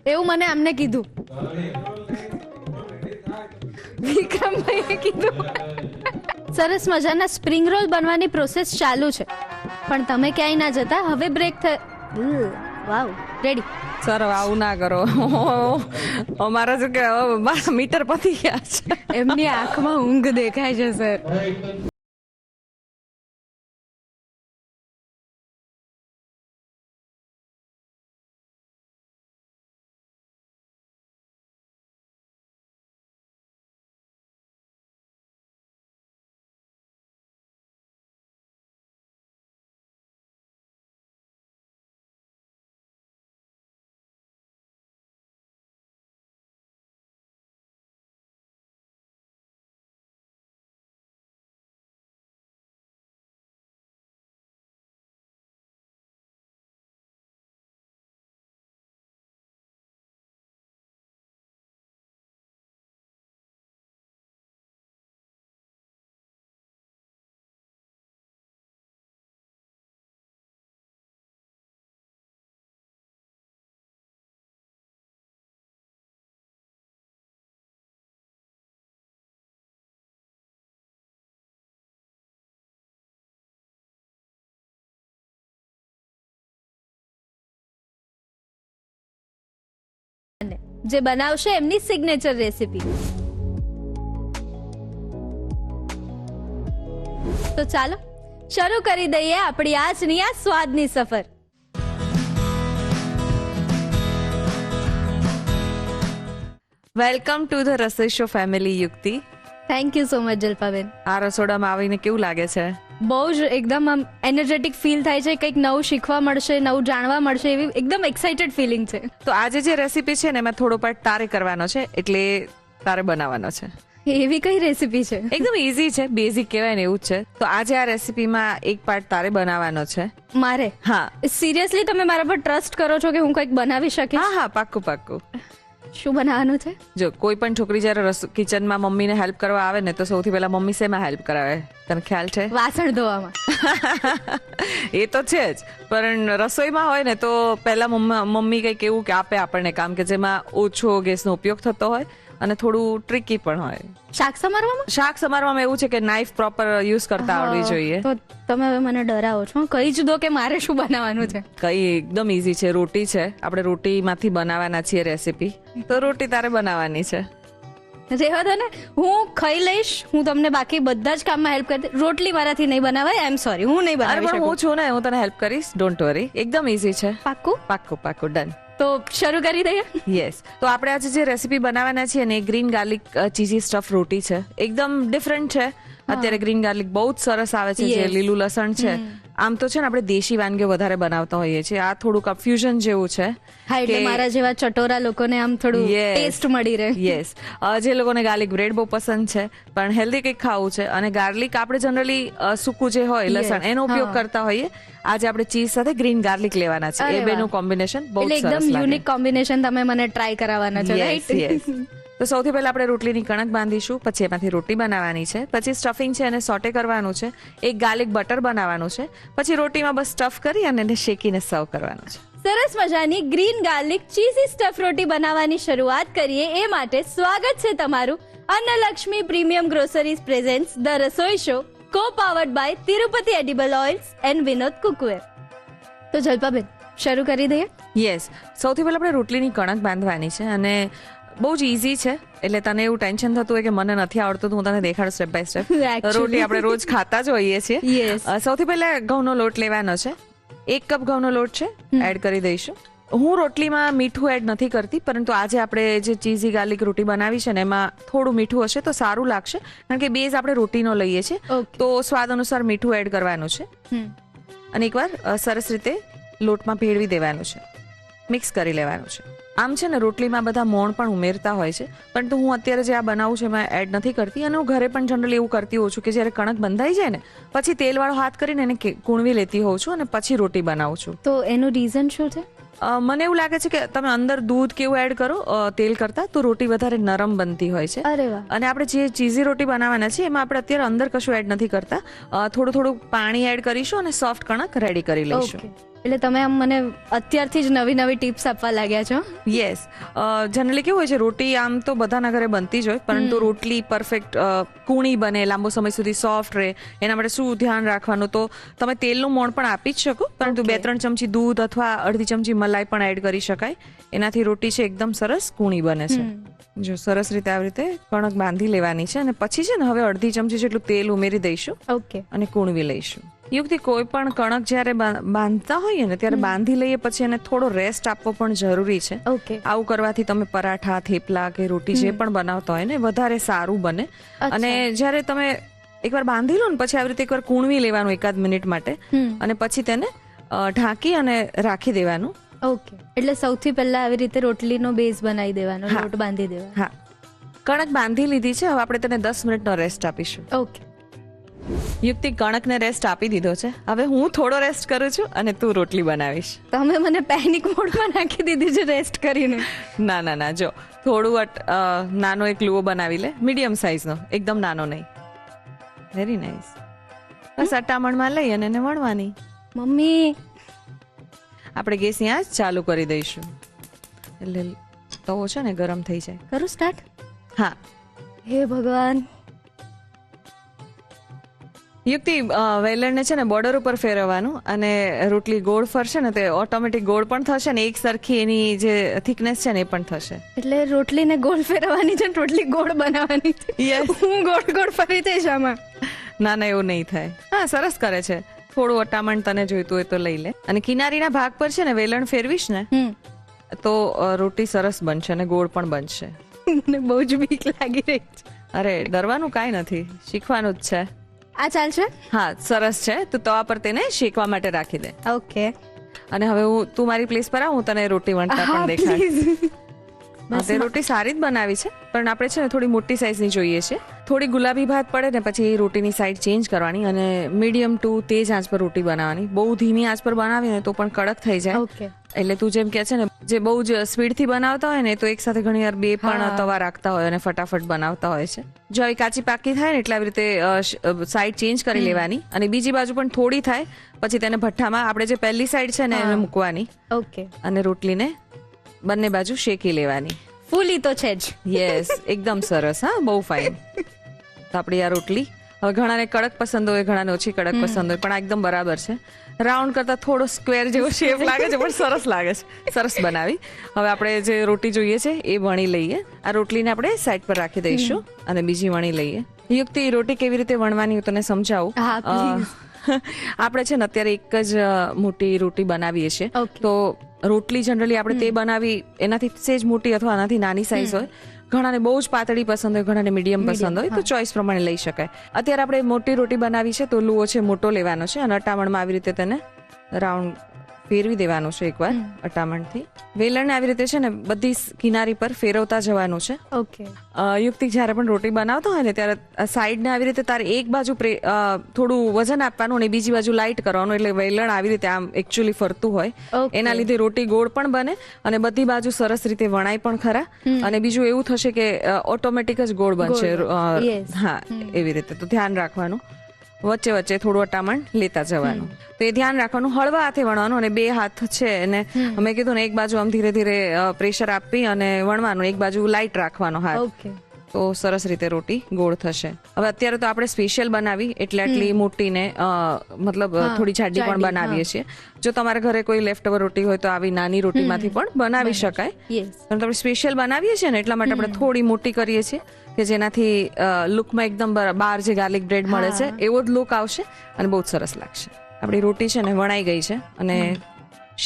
એવું મને અમને કીધું, વિક્રમભાઈએ કીધું. સરસ મજાના સ્પ્રિંગ રોલ બનવાની પ્રોસેસ ચાલુ છે, પણ તમે ક્યાંય ના જતા. હવે બ્રેક વાવ, રેડી. સર આવું ના કરો. અમારા શું કે મીટર પતી ગયા છે. એમની આંખમાં ઊંઘ દેખાય છે સર. જે બનાવશે એમની સિગ્નેચર રેસીપી. તો ચાલો શરૂ કરી દઈએ આપણી આજની આ સ્વાદની સફર. Welcome to the Rasoi show family યુક્તિ. Thank you so much Jalpaben. આ રસોડામાં આવીને કેવું લાગે છે? બહુ જ એકદમ આમ એનર્જેટિક ફીલ થાય છે. કંઈક નવું શીખવા મળશે, નવું જાણવા મળશે, એવી એકદમ એક્સાઇટેડ ફિલિંગ છે. તો આજે જે રેસીપી છે ને એમાં થોડો પાર્ટ તારે કરવાનો છે, એટલે તારે બનાવવાનો છે. એવી કઈ રેસીપી છે? એકદમ ઈઝી છે, બેઝિક કહેવાય ને એવું જ છે. તો આજે આ રેસીપીમાં એક પાર્ટ તારે બનાવવાનો છે. મારે? હા. સિરિયસલી તમે મારા પર ટ્રસ્ટ કરો છો કે હું કંઈક બનાવી શકીશ? હા, પાક્કું પાક્કું. શું બનાવવાનું છે? જો કોઈ પણ છોકરી જયારે કિચનમાં મમ્મીને હેલ્પ કરવા આવે ને તો સૌથી પહેલા મમ્મી શેમાં હેલ્પ કરાવે? તને ખ્યાલ છે? વાસણ ધોવામાં. એ તો છે જ, પણ રસોઈમાં હોય ને તો પહેલા મમ્મી કંઈક એવું કે આપે આપણને કામ કે જેમાં ઓછો ગેસનો ઉપયોગ થતો હોય અને થોડું ટ્રિકી પણ હોય. શાક સમારવામાં? શાક સમારવામાં એવું છે કે નાઈફ પ્રોપર યુઝ કરતા આવડવી જોઈએ. તો તમે હવે મને ડરાવો છો. કહી જ દો કે મારે શું બનાવવાનું છે. કઈ એકદમ ઈઝી છે. રોટી છે, આપણે રોટીમાંથી બનાવવાના છીએ રેસીપી. તો રોટી તારે બનાવવાની છે. રહેવા દો ને, હું ખાઈ લઈશ. હું તમને બાકી બધા જ કામમાં હેલ્પ કરી. રોટલી મારાથી નહીં બનાવાય. આઈ એમ સોરી, હું નહીં બનાવી શકું. હું છું ને, હું તને હેલ્પ કરીશ. ડોન્ટ વરી, એકદમ ઈઝી છે. પાક્કું? પાક્કું ડન. તો શરૂ કરી દઈએ. યસ. તો આપણે આજે જે રેસીપી બનાવવાના છીએ ને, ગ્રીન ગાર્લિક ચીઝી સ્ટફ રોટી છે. એકદમ ડિફરન્ટ છે. અત્યારે ગ્રીન ગાર્લિક બહુ જ સરસ આવે છે. જે લીલું લસણ છે, આમ તો છે ને આપણે દેશી વાનગીઓ વધારે બનાવતા હોઈએ છીએ. આ થોડુંક ફ્યુઝન જેવું છે. હા, એટલે મારા જેવા ચટોરા લોકોને આમ થોડું ટેસ્ટ મળી રહે. યસ. જે લોકોને ગાર્લિક બ્રેડ બહુ પસંદ છે પણ હેલ્ધી કંઈક ખાવું છે, અને ગાર્લિક આપણે જનરલી સૂકું જે હોય લસણ એનો ઉપયોગ કરતા હોઈએ, આજે આપણે ચીઝ સાથે ગ્રીન ગાર્લિક લેવાના છે. એ બેનું કોમ્બિનેશન બહુ સરસ લાગે. એકદમ યુનિક કોમ્બિનેશન તમે મને ટ્રાય કરાવવાના છો, રાઈટ? યસ. તો સૌથી પહેલા આપણે રોટલીની કણક બાંધીશું, પછી એમાંથી રોટી બનાવવાની છે, પછી સ્ટફિંગ છે એને સોટે કરવાનું છે, એક ગાર્લિક બટર બનાવવાનું છે, પછી રોટીમાં બસ સ્ટફ કરી અને એને શેકીને સર્વ કરવાનું છે. સરસ મજાની green garlic cheesy stuff roti બનાવવાની શરૂઆત કરીએ. એ માટે સ્વાગત છે તમારું Annalakshmi premium groceries presents the Rasoi show, co powered by Tirupati edible oils and Vinod cookware. તો જલ્પાબેન શરૂ કરી દઈએ. યસ. સૌથી પહેલા આપણે રોટલીની કણક બાંધવાની છે, અને બહુ જ ઈઝી છે. એટલે તને એવું ટેન્શન થતું હોય કે મને નથી આવડતું, હું તને દેખાડું સ્ટેપ બાય સ્ટેપ. રોટી આપણે રોજ ખાતા જ હોઈએ છીએ. સૌથી પહેલા ઘઉંનો લોટ લેવાનો છે. 1 કપ ઘઉંનો લોટ છે, એડ કરી દઈશું. હું રોટલીમાં મીઠું એડ નથી કરતી, પરંતુ આજે આપણે જે ચીઝી ગાર્લિક રોટી બનાવી છે ને એમાં થોડું મીઠું હશે તો સારું લાગશે, કારણ કે બેઝ આપણે રોટીનો લઈએ છીએ, તો સ્વાદ અનુસાર મીઠું એડ કરવાનું છે. અને એકવાર સરસ રીતે લોટમાં ભેળવી દેવાનું છે, મિક્સ કરી લેવાનું છે. આમ છે ને રોટલીમાં બધા મોણ પણ ઉમેરતા હોય છે, પરંતુ હું અત્યારે જે આ બનાવું છું એમાં એડ નથી કરતી. અને હું ઘરે પણ જનરલી એવું કરતી હોઉં છું કે જ્યારે કણક બંધાઈ જાય ને પછી તેલવાળો હાથ કરીને એને કૂણવી લેતી હોઉં છું અને પછી રોટી બનાવું છું. તો એનું રીઝન શું છે? મને એવું લાગે છે કે તમે અંદર દૂધ કેવું એડ કરો તેલ કરતા, તો રોટી વધારે નરમ બનતી હોય છે. અરે વાહ. અને આપણે જે ચીઝી રોટી બનાવવાના છે એમાં આપણે અત્યારે અંદર કશું એડ નથી કરતા. થોડું પાણી એડ કરીશું અને સોફ્ટ કણક રેડી કરી લઈશું. એટલે તમે આમ મને અત્યારથી જ નવી નવી ટિપ્સ આપવા લાગ્યા છો. યસ, જનરલી કેવું હોય છે, રોટી આમ તો બધાના ઘરે બનતી જ હોય, પરંતુ રોટલી પરફેક્ટ કૂણી બને, લાંબો સમય સુધી સોફ્ટ રહે, એના માટે શું ધ્યાન રાખવાનું? તો તમે તેલનું મોણ પણ આપી જ શકો, પરંતુ 2-3 ચમચી દૂધ અથવા અડધી ચમચી મલાઈ પણ એડ કરી શકાય. એનાથી રોટી છે એકદમ સરસ કૂણી બને છે. જો સરસ રીતે આવી રીતે કણક બાંધી લેવાની છે અને પછી છે ને હવે અડધી ચમચી જેટલું તેલ ઉમેરી દઈશું. ઓકે. અને કૂણવી લઈશું. યુક્તિ, કોઈ પણ કણક જ્યારે બાંધતા હોઈએ ને ત્યારે બાંધી લઈએ પછી એને થોડો રેસ્ટ આપવો પણ જરૂરી છે. ઓકે. આવું કરવાથી તમે પરાઠા, થેપલા કે રોટી જે પણ બનાવતા હોય ને વધારે સારું બને. અને જ્યારે તમે એકવાર બાંધી લો ને પછી આવી રીતે એકવાર કૂણવી લેવાનું 1-8 મિનિટ માટે અને પછી તેને ઢાંકી અને રાખી દેવાનું. ઓકે. એટલે સૌથી પહેલા આવી રીતે રોટલીનો બેઝ બનાવી દેવાનો, લોટ બાંધી દેવાનો. હા, કણક બાંધી લીધી છે, હવે આપણે તેને 10 મિનિટનો રેસ્ટ આપીશું. ઓકે. યુક્તિ, કણકને રેસ્ટ આપી દીધો છે, હવે હું થોડો રેસ્ટ કરું છું અને તું રોટલી બનાવીશ. તમે મને પેનિક મોડમાં નાખી દીધી છે રેસ્ટ કરીને. ના ના ના, જો થોડું નાનો એક લુઓ બનાવી લે, મીડિયમ સાઈઝનો, એકદમ નાનો નહીં. Very nice. બસ અટામણમાં લઈ અને એને વણવાની. મમ્મી, આપણે ગેસની આંચ ચાલુ કરી દઈશું એટલે તવો છે ને ગરમ થઈ જાય. કરું સ્ટાર્ટ? હા. હે ભગવાન. યુક્તિ, વેલણને છે ને બોર્ડર ઉપર ફેરવવાનું અને રોટલી ગોળ ફરશે ને તે ઓટોમેટિક ગોળ પણ થશે ને એક સરખી એની જે થિકનેસ છે ને એ પણ થશે. એટલે રોટલીને ગોળ ફેરવવાની છે, રોટલી ગોળ બનાવવાની છે. હું ગોળ ગોળ ફરી જઈશ આમાં. ના ના, એવું નહીં થાય. હા, સરસ કરે છે. થોડું અટામણ તને જોઈતું હોય તો લઈ લે અને કિનારીના ભાગ પર છે ને વેલણ ફેરવીશ ને તો રોટી સરસ બનશે અને ગોળ પણ બનશે. મને બહુ જ બીક લાગી રહી છે. અરે, ડરવાનું કાંઈ નથી, શીખવાનું જ છે. આ ચાલશે? હા, સરસ છે. તું તવા પર તેને શેકવા માટે રાખી દે. ઓકે. અને હવે તું મારી પ્લેસ પર આવ, હું તને રોટી વણતા પણ દેખાડીશ. તે રોટી સારી જ બનાવી છે, પણ આપણે છે ને થોડી મોટી સાઈઝની જોઈએ છે. થોડી ગુલાબી ભાત પડે ને પછી રોટીની સાઈડ ચેન્જ કરવાની અને મીડિયમ ટુ તેજ આંચ પર રોટી બનાવવાની. બહુ ધીમી આંચ પર બનાવીએ ને તો પણ કડક થઈ જાય. ઓકે. એટલે તું જેમ કે છે ને, જે બહુ જ સ્પીડથી બનાવતા હોય ને તો એક સાથે ઘણી વાર 2 પણ તવા રાખતા હોય અને ફટાફટ બનાવતા હોય છે. જો આવી કાચી પાકી થાય ને એટલે આવી રીતે સાઈડ ચેન્જ કરી લેવાની અને બીજી બાજુ પણ થોડી થાય પછી તેને ભઠ્ઠામાં આપણે જે પહેલી સાઈડ છે ને એને મૂકવાની. ઓકે. અને રોટલીને બંને બાજુ શેકી લેવાની. ફૂલી તો છે જ. યસ, એકદમ સરસ. હા, બહુ ફાઇન. તો આપણી આ રોટલી, હવે ઘણાને કડક પસંદ હોય, ઘણાને ઓછી કડક પસંદ હોય, પણ આ એકદમ બરાબર છે. રાઉન્ડ કરતા થોડો સ્ક્વેર જેવો શેપ લાગે છે પણ સરસ લાગે છે. સરસ બનાવી. હવે આપણે જે રોટી જોઈએ છે એ વણી લઈએ. આ રોટલીને આપણે સાઈડ પર રાખી દઈશું અને બીજી વણી લઈએ. યુક્તિ, રોટી કેવી રીતે વણવાની હું તને સમજાવું. આપણે છે ને અત્યારે એક જ મોટી રોટી બનાવીએ છીએ, તો રોટલી જનરલી આપણે તે બનાવી એનાથી સેજ મોટી અથવા આનાથી નાની સાઈઝ હોય. ઘણાને બહુ જ પાતળી પસંદ હોય, ઘણાને મીડિયમ પસંદ હોય, તો ચોઈસ પ્રમાણે લઈ શકાય. અત્યારે આપણે મોટી રોટી બનાવી છે તો લુઓ છે મોટો લેવાનો છે અને અટામણમાં આવી રીતે તેને રાઉન્ડ ફેરવી દેવાનું છે એકવાર અટામણથી. વેલણને આવી રીતે છે ને બધી કિનારી પર ફેરવતા જવાનું છે. ઓકે. યુક્તિ, જ્યારે પણ રોટી બનાવતા હોય ને ત્યારે સાઈડને આવી રીતે તારે એક બાજુ થોડું વજન આપવાનું અને બીજી બાજુ લાઇટ કરવાનું, એટલે વેલણ આવી રીતે આમ એકચ્યુઅલી ફરતું હોય. એના લીધે રોટી ગોળ પણ બને અને બધી બાજુ સરસ રીતે વણાય પણ ખરા. અને બીજું એવું થશે કે ઓટોમેટિક જ ગોળ બનશે. હા, એવી રીતે તો ધ્યાન રાખવાનું. વચ્ચે વચ્ચે થોડું અટામણ લેતા જવાનું. તો એ ધ્યાન રાખવાનું. હળવા હાથે વણવાનું અને 2 હાથ છે એને મેં કીધું ને એક બાજુ આમ ધીરે ધીરે પ્રેશર આપી અને વણવાનું, એક બાજુ લાઇટ રાખવાનો હાથ. તો સરસ રીતે રોટી ગોળ થશે. હવે અત્યારે તો આપણે સ્પેશિયલ બનાવી એટલે આટલી મોટી ને મતલબ થોડી જાડી પણ બનાવીએ છીએ. જો તમારા ઘરે કોઈ લેફ્ટ ઓવર રોટી હોય તો આવી નાની રોટીમાંથી પણ બનાવી શકાય. પણ આપણે સ્પેશિયલ બનાવીએ છીએ ને એટલા માટે આપણે થોડી મોટી કરીએ છીએ કે જેનાથી લુકમાં એકદમ બહાર જે ગાર્લિક બ્રેડ મળે છે એવો જ લુક આવશે અને બહુ જ સરસ લાગશે. આપણી રોટી છે ને વણાઈ ગઈ છે અને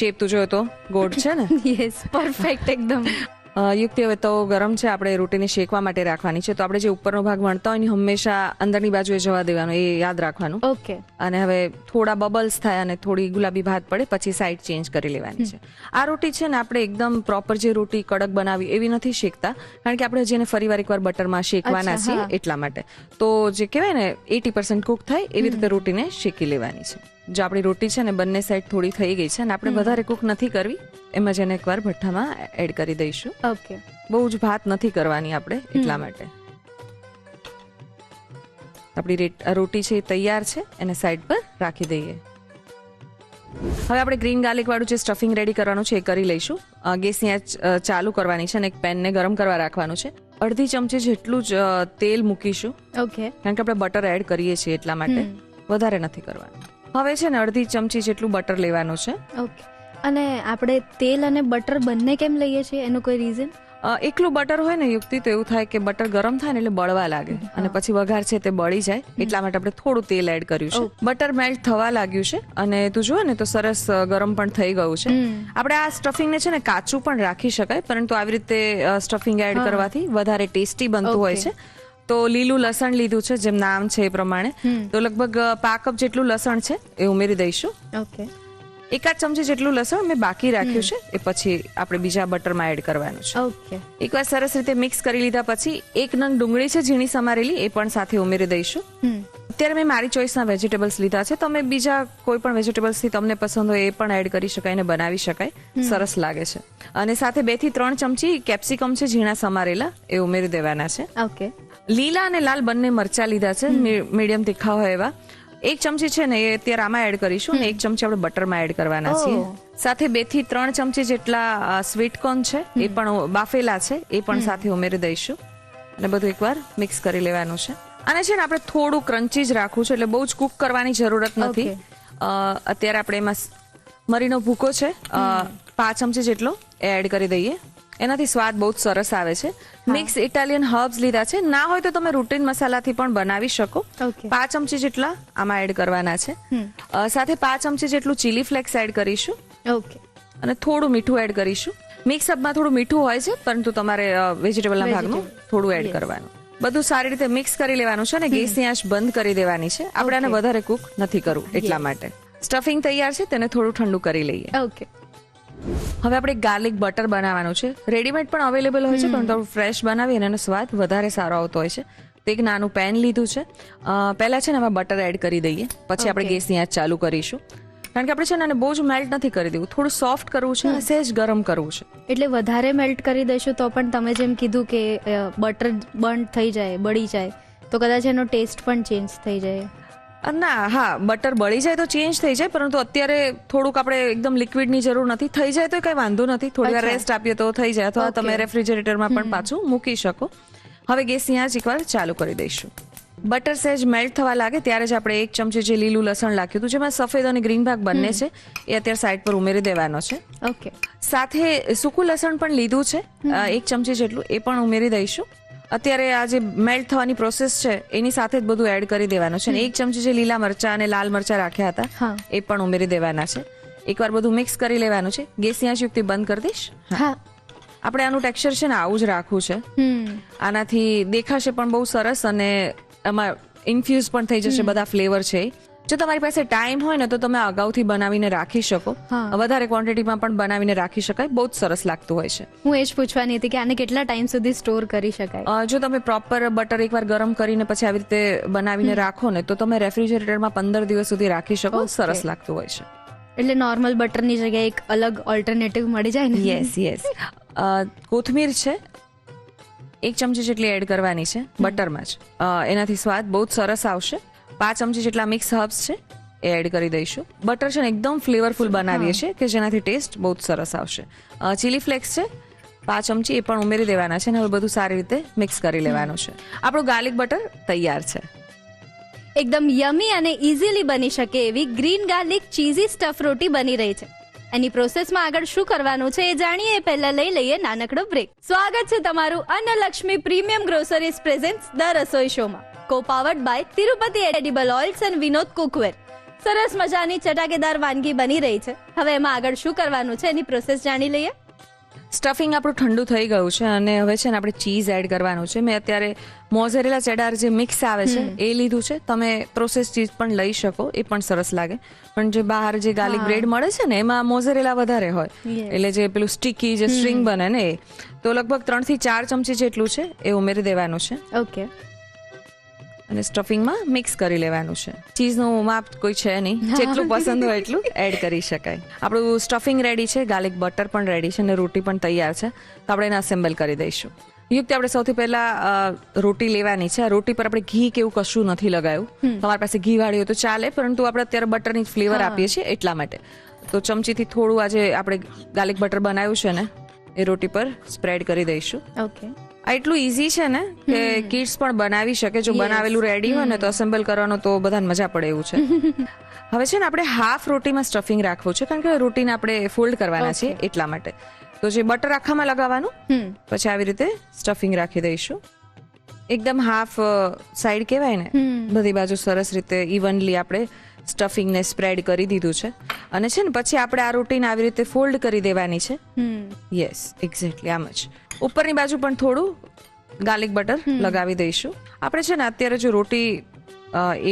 શેપ તું જોયો તો ગોળ છે ને. યસ, પરફેક્ટ એકદમ. યુક્તિ, હવે તો ગરમ છે, આપણે રોટીને શેકવા માટે રાખવાની છે. તો આપણે જે ઉપરનો ભાગ વણતા હોય ને હંમેશા અંદરની બાજુએ જવા દેવાનો, એ યાદ રાખવાનું. ઓકે. અને હવે થોડા બબલ્સ થાય અને થોડી ગુલાબી ભાત પડે પછી સાઈડ ચેન્જ કરી લેવાની છે. આ રોટી છે ને આપણે એકદમ પ્રોપર જે રોટી કડક બનાવી એવી નથી શેકતા, કારણ કે આપણે જેને ફરીવાર એકવાર બટરમાં શેકવાના છીએ એટલા માટે. તો જે કહેવાય ને 80% કુક થાય એવી રીતે રોટીને શેકી લેવાની છે. જો આપણી રોટી છે ને બંને સાઈડ થોડી થઈ ગઈ છે અને આપણે વધારે કુક નથી કરવી, એમાં જેને એકવાર ભઠ્ઠામાં એડ કરી દઈશું. ઓકે. બહુ જ ભાત નથી કરવાની આપણે એટલા માટે. આપણી રોટી છે એ તૈયાર છે, એને સાઈડ પર રાખી દઈએ. હવે આપણે ગ્રીન ગાર્લિક વાળું જે સ્ટફિંગ રેડી કરવાનું છે એ કરી લઈશું. ગેસની આંચ ચાલુ કરવાની છે અને એક પેનને ગરમ કરવા રાખવાનું છે. અડધી ચમચી જેટલું જ તેલ મૂકીશું. ઓકે. કારણ કે આપણે બટર એડ કરીએ છીએ એટલા માટે વધારે નથી કરવાનું. હવે છે ને અડધી ચમચી જેટલું બટર લેવાનું છે. ઓકે. અને આપણે તેલ અને બટર બંને કેમ લઈએ છીએ, એનું કોઈ રીઝન? એકલું બટર હોય ને યુક્તિ તો એવું થાય કે બટર ગરમ થાય ને એટલે બળવા લાગે અને પછી વઘાર છે તે બળી જાય, એટલા માટે આપણે થોડું તેલ એડ કર્યું છે. બટર મેલ્ટ થવા લાગ્યું છે અને તું જુઓ ને તો સરસ ગરમ પણ થઈ ગયું છે. આપણે આ સ્ટફિંગને છે ને કાચું પણ રાખી શકાય, પરંતુ આવી રીતે સ્ટફિંગ એડ કરવાથી વધારે ટેસ્ટી બનતું હોય છે. તો લીલું લસણ લીધું છે, જેમ નામ છે એ પ્રમાણે, તો લગભગ 5 કપ જેટલું લસણ છે એ ઉમેરી દઈશું. ઓકે. 1 ચમચી જેટલું લસણ મેં બાકી રાખ્યું છે, એ પછી આપણે બીજા બટરમાં એડ કરવાનું છે. ઓકે. એકવાર સરસ રીતે મિક્સ કરી લીધા પછી 1 નંગ ડુંગળી છે ઝીણી સમારેલી, એ પણ સાથે ઉમેરી દઈશું. અત્યારે મેં મારી ચોઈસના વેજીટેબલ્સ લીધા છે, તમે બીજા કોઈ પણ વેજીટેબલ્સ થી તમને પસંદ હોય એ પણ એડ કરી શકાય અને બનાવી શકાય, સરસ લાગે છે. અને સાથે 2 થી 3 ચમચી કેપ્સિકમ છે ઝીણા સમારેલા, એ ઉમેરી દેવાના છે. ઓકે. લીલા અને લાલ બંને મરચા લીધા છે, મીડિયમ તીખા હોય એવા. 1 ચમચી છે ને એ અત્યારે આમાં એડ કરીશું અને 1 ચમચી આપણે બટરમાં એડ કરવાના છીએ. સાથે 2 થી 3 ચમચી જેટલા સ્વીટ કોર્ન છે એ પણ બાફેલા છે, એ પણ સાથે ઉમેરી દઈશું અને બધું એકવાર મિક્સ કરી લેવાનું છે. અને છે ને આપણે થોડું ક્રન્ચી જ રાખવું છે, એટલે બહુ જ કુક કરવાની જરૂરત નથી. અત્યારે આપણે એમાં મરીનો ભૂકો છે 5 ચમચી જેટલો એડ કરી દઈએ, એનાથી સ્વાદ બહુ જ સરસ આવે છે. મિક્સ ઇટાલિયન હર્બ્સ લીધા છે, ના હોય તો તમે રૂટીન મસાલાથી પણ બનાવી શકો. 5 ચમચી જેટલા આમાં એડ કરવાના છે. સાથે 5 ચમચી જેટલું ચીલી ફ્લેક્સ એડ કરીશું. ઓકે. અને થોડું મીઠું એડ કરીશું. મિક્સઅપમાં થોડું મીઠું હોય છે, પરંતુ તમારે વેજીટેબલના ભાગનું થોડું એડ કરવાનું. બધું સારી રીતે મિક્સ કરી લેવાનું છે અને ગેસની આંચ બંધ કરી દેવાની છે. આપણે આને વધારે કુક નથી કરવું એટલા માટે. સ્ટફિંગ તૈયાર છે, તેને થોડું ઠંડુ કરી લઈએ. ઓકે. હવે આપણે ગાર્લિક બટર બનાવવાનું છે. રેડીમેડ પણ અવેલેબલ હોય છે, પણ થોડું ફ્રેશ બનાવીએ અને એનો સ્વાદ વધારે સારો આવતો હોય છે. તો એક નાનું પેન લીધું છે. પહેલા છે ને એમાં બટર એડ કરી દઈએ, પછી આપણે ગેસની આંચ ચાલુ કરીશું. કારણ કે આપણે છે ને આને બહુ જ મેલ્ટ નથી કરી દેવું, થોડું સોફ્ટ કરવું છે અને સહેજ ગરમ કરવું છે. એટલે વધારે મેલ્ટ કરી દઈશું તો પણ તમે જેમ કીધું કે બટર બર્ન થઈ જાય, બળી જાય, તો કદાચ એનો ટેસ્ટ પણ ચેન્જ થઈ જાય. ના, હા, બટર બળી જાય તો ચેન્જ થઈ જાય, પરંતુ અત્યારે થોડુંક આપણે એકદમ લિક્વિડની જરૂર નથી. થઈ જાય તો કઈ વાંધો નથી, થોડી વાર રેસ્ટ આપીએ તો થઈ જાય, અથવા તમે રેફ્રિજરેટરમાં પણ પાછું મૂકી શકો. હવે ગેસની આંચ એકવાર ચાલુ કરી દઈશું. બટર સહેજ મેલ્ટ થવા લાગે ત્યારે જ આપણે 1 ચમચી જે લીલું લસણ નાખ્યું હતું, જેમાં સફેદ અને ગ્રીન ભાગ બંને છે, એ અત્યારે સાઈડ પર ઉમેરી દેવાનો છે. ઓકે. સાથે સૂકું લસણ પણ લીધું છે 1 ચમચી જેટલું, એ પણ ઉમેરી દઈશું. અત્યારે આ જે મેલ્ટ થવાની પ્રોસેસ છે એની સાથે જ બધું એડ કરી દેવાનું છે. અને 1 ચમચી જે લીલા મરચા અને લાલ મરચા રાખ્યા હતા એ પણ ઉમેરી દેવાના છે. એકવાર બધું મિક્સ કરી લેવાનું છે. ગેસની આંચ યુક્તિ બંધ કરી દઈશ. હા, આપણે આનું ટેક્સચર છે ને આવું જ રાખવું છે. આનાથી દેખાશે પણ બહુ સરસ અને એમાં ઇન્ફ્યુઝ પણ થઈ જશે બધા ફ્લેવર છે. જો તમારી પાસે ટાઈમ હોય ને તો તમે અગાઉથી બનાવીને રાખી શકો, વધારે ક્વોન્ટિટીમાં પણ બનાવીને રાખી શકાય, બહુ જ સરસ લાગતું હોય છે. હું એ જ પૂછવાની હતી કે આને કેટલા ટાઈમ સુધી સ્ટોર કરી શકાય? જો તમે પ્રોપર બટર એકવાર ગરમ કરીને પછી આવી રીતે બનાવીને રાખો ને તો તમે રેફ્રિજરેટરમાં 15 દિવસ સુધી રાખી શકો, સરસ લાગતું હોય છે. એટલે નોર્મલ બટરની જગ્યાએ એક અલગ ઓલ્ટરનેટિવ મળી જાય ને? યસ. કોથમીર છે 1 ચમચી જેટલી એડ કરવાની છે બટરમાં જ, એનાથી સ્વાદ બહુ જ સરસ આવશે. 5 ચમચી જેટલા મિક્સ હર્બ્સ છે એ એડ કરી દઈશું. બટર છે ને એકદમ ફ્લેવરફુલ બનાવીએ છીએ કે જેનાથી ટેસ્ટ બહુ જ સરસ આવશે. ચીલી ફ્લેક્સ છે 5 ચમચી, એ પણ ઉમેરી દેવાના છે અને હવે બધું સારી રીતે મિક્સ કરી લેવાનું છે. આપણું ગાર્લિક બટર તૈયાર છે. એકદમ યમી અને ઇઝીલી બની શકે એવી ગ્રીન ગાર્લિક ચીઝી સ્ટફ રોટી બની રહી છે. એની પ્રોસેસમાં આગળ શું કરવાનું છે એ જાણીએ એ પહેલા લઈ લઈએ નાનકડો બ્રેક. સ્વાગત છે તમારું Annalakshmi premium groceries presents the Rasoi શોમાં, co powered by Tirupati edible oils and Vinod cookware. સરસ મજાની ચટાકેદાર વાનગી બની રહી છે. હવે એમાં આગળ શું કરવાનું છે એની પ્રોસેસ જાણી લઈએ. સ્ટફિંગ આપણું ઠંડુ થઈ ગયું છે અને હવે છે ને આપણે ચીઝ એડ કરવાનું છે. મેં અત્યારે મોઝરેલા ચેડાર જે મિક્સ આવે છે એ લીધું છે. તમે પ્રોસેસ ચીઝ પણ લઈ શકો, એ પણ સરસ લાગે. પણ જે બહાર જે ગાર્લિક બ્રેડ મળે છે ને એમાં મોઝરેલા વધારે હોય, એટલે જે પેલું સ્ટીકી જે સ્ટ્રિંગ બને ને એ, તો લગભગ 3 થી 4 ચમચી જેટલું છે એ ઉમેરી દેવાનું છે. ઓકે. અને સ્ટફિંગમાં મિક્સ કરી લેવાનું છે. ચીઝનું માપ કોઈ છે નહીં, જેટલું પસંદ હોય એટલું એડ કરી શકાય. આપણું સ્ટફિંગ રેડી છે, ગાર્લિક બટર પણ રેડી છે અને રોટી પણ તૈયાર છે. તો આપણે એને અસેમ્બલ કરી દઈશું. યુક્તિ આપણે સૌથી પહેલા રોટી લેવાની છે. આ રોટી પર આપણે ઘી કે એવું કશું નથી લગાવ્યું. તમારી પાસે ઘી વાળી હોય તો ચાલે, પરંતુ આપણે અત્યારે બટરની ફ્લેવર આપીએ છીએ એટલા માટે. તો ચમચીથી થોડું આજે આપણે ગાર્લિક બટર બનાવ્યું છે ને એ રોટી પર સ્પ્રેડ કરી દઈશું. ઓકે, આ એટલું ઈઝી છે ને કે કિડ્સ પણ બનાવી શકે. જો બનાવેલું રેડી હોય ને તો અસેમ્બલ કરવાનો તો બધાને મજા પડે એવું છે. હવે છે ને આપણે હાફ રોટીમાં સ્ટફિંગ રાખવું છે, કારણ કે રોટીને આપણે ફોલ્ડ કરવાના છે એટલા માટે. તો જે બટર આખામાં લગાવવાનું, પછી આવી રીતે સ્ટફિંગ રાખી દઈશું. એકદમ હાફ સાઈડ કહેવાય ને, બધી બાજુ સરસ રીતે ઇવનલી આપણે સ્ટફિંગને સ્પ્રેડ કરી દીધું છે. અને છે ને પછી આપણે આ રોટીને આવી રીતે ફોલ્ડ કરી દેવાની છે. યસ, એક્ઝેક્ટલી આમ જ. ઉપરની બાજુ પણ થોડું ગાર્લિક બટર લગાવી દઈશું. આપણે છે ને અત્યારે જો રોટી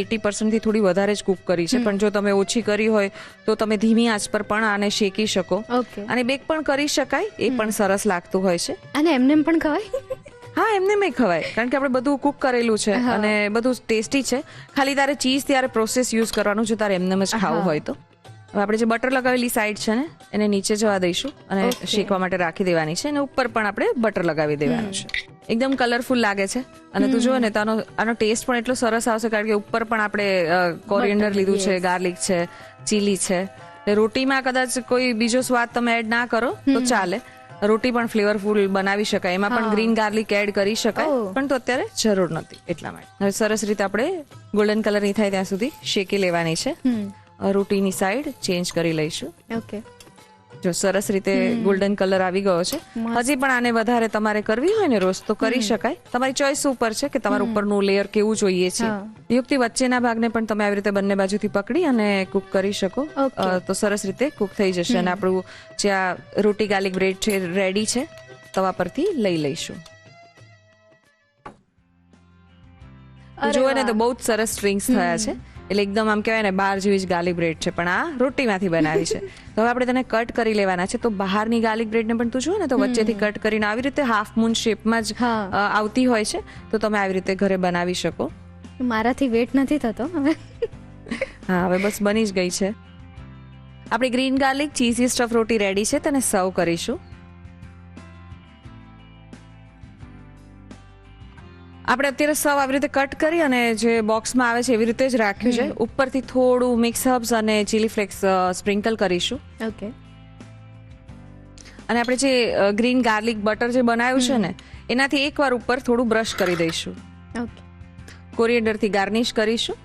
80% થી થોડી વધારે જ કુક કરી છે, પણ જો તમે ઓછી કરી હોય તો તમે ધીમી આંચ પર પણ આને શેકી શકો અને બેક પણ કરી શકાય. એ પણ સરસ લાગતું હોય છે. અને એમને પણ ખવાય? હા, એમને મેં ખવાય, કારણ કે આપણે બધું કુક કરેલું છે અને બધું ટેસ્ટી છે. ખાલી તારે ચીઝ ત્યારે પ્રોસેસ યુઝ કરવાનું છે, તારે એમને જ ખાવું હોય તો. હવે આપણે જે બટર લગાવેલી સાઈડ છે ને એને નીચે જવા દઈશું અને શેકવા માટે રાખી દેવાની છે. અને ઉપર પણ આપણે બટર લગાવી દેવાનું છે. એકદમ કલરફુલ લાગે છે અને તું જો ને તો આનો ટેસ્ટ પણ એટલો સરસ આવશે, કારણ કે ઉપર પણ આપણે કોરિએન્ડર લીધું છે, ગાર્લિક છે, ચીલી છે. રોટીમાં કદાચ કોઈ બીજો સ્વાદ તમે એડ ના કરો તો ચાલે. રોટી પણ ફ્લેવરફુલ બનાવી શકાય, એમાં પણ ગ્રીન ગાર્લિક એડ કરી શકાય, પણ તો અત્યારે જરૂર નથી એટલા માટે. હવે સરસ રીતે આપણે ગોલ્ડન કલર ની થાય ત્યાં સુધી શેકી લેવાની છે. રોટીની સાઈડ ચેન્જ કરી લઈશું. ઓકે, જો સરસ રીતે ગોલ્ડન કલર આવી ગયો છે. હજી પણ આને વધારે તમારે કરવી હોય ને રોસ્ટ તો કરી શકાય. તમારી ચોઈસ ઉપર છે કે તમારા ઉપરનું લેયર કેવું જોઈએ છે. યુક્તિ વચ્ચેના ભાગને પણ તમે આવી રીતે બંને બાજુથી પકડી અને કુક કરી શકો તો સરસ રીતે કુક થઈ જશે. અને આપણું જે આ રોટી ગાર્લિક બ્રેડ છે રેડી છે, તવા પરથી લઈ લઈશું. જુઓ ને તો બહુ જ સરસ સ્ટ્રિંગ્સ થયા છે. એટલે એકદમ આમ કહેવાય ને બહાર જેવી જ ગાર્લિક બ્રેડ છે, પણ આ રોટીમાંથી બનાવી છે. તો હવે આપણે તેને કટ કરી લેવાના છે. તો બહારની ગાર્લિક બ્રેડને પણ તું જુઓ ને તો વચ્ચેથી કટ કરીને આવી રીતે હાફ મૂન શેપમાં જ આવતી હોય છે. તો તમે આવી રીતે ઘરે બનાવી શકો. મારાથી વેટ નથી થતો હવે. હા, હવે બસ બની જ ગઈ છે. આપણી ગ્રીન ગાર્લિક ચીઝી સ્ટફ રોટી રેડી છે. તેને સર્વ કરીશું. આપણે અત્યારે સર્વ આવી રીતે કટ કરી અને જે બોક્સમાં આવે છે એવી રીતે જ રાખ્યું છે. ઉપરથી થોડું મિક્સ હર્બ્સ અને ચીલી ફ્લેક્સ સ્પ્રિંકલ કરીશું. ઓકે, અને આપણે જે ગ્રીન ગાર્લિક બટર જે બનાવ્યું છે ને એનાથી એકવાર ઉપર થોડું બ્રશ કરી દઈશું. ઓકે, કોરિએન્ડરથી ગાર્નિશ કરીશું.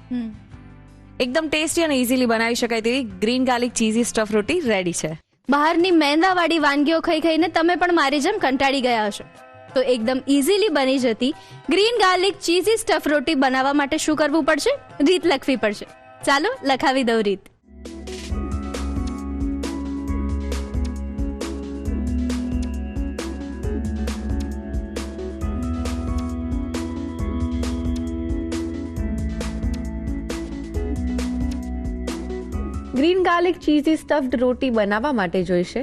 એકદમ ટેસ્ટી અને ઇઝીલી બનાવી શકાય તેવી ગ્રીન ગાર્લિક ચીઝી સ્ટફ રોટી રેડી છે. બહારની મેંદાવાળી વાનગીઓ ખાઈ ખાઈને તમે પણ મારી જેમ કંટાળી ગયા હશો, તો એકદમ ઇઝીલી બની જતી ગ્રીન ગાર્લિક ચીઝી સ્ટફ રોટી બનાવવા માટે શું કરવું પડશે? રીત લખવી પડશે. ચાલો લખાવી દઉં રીત. ગ્રીન ગાર્લિક ચીઝી સ્ટફ્ડ રોટી બનાવવા માટે જોઈશે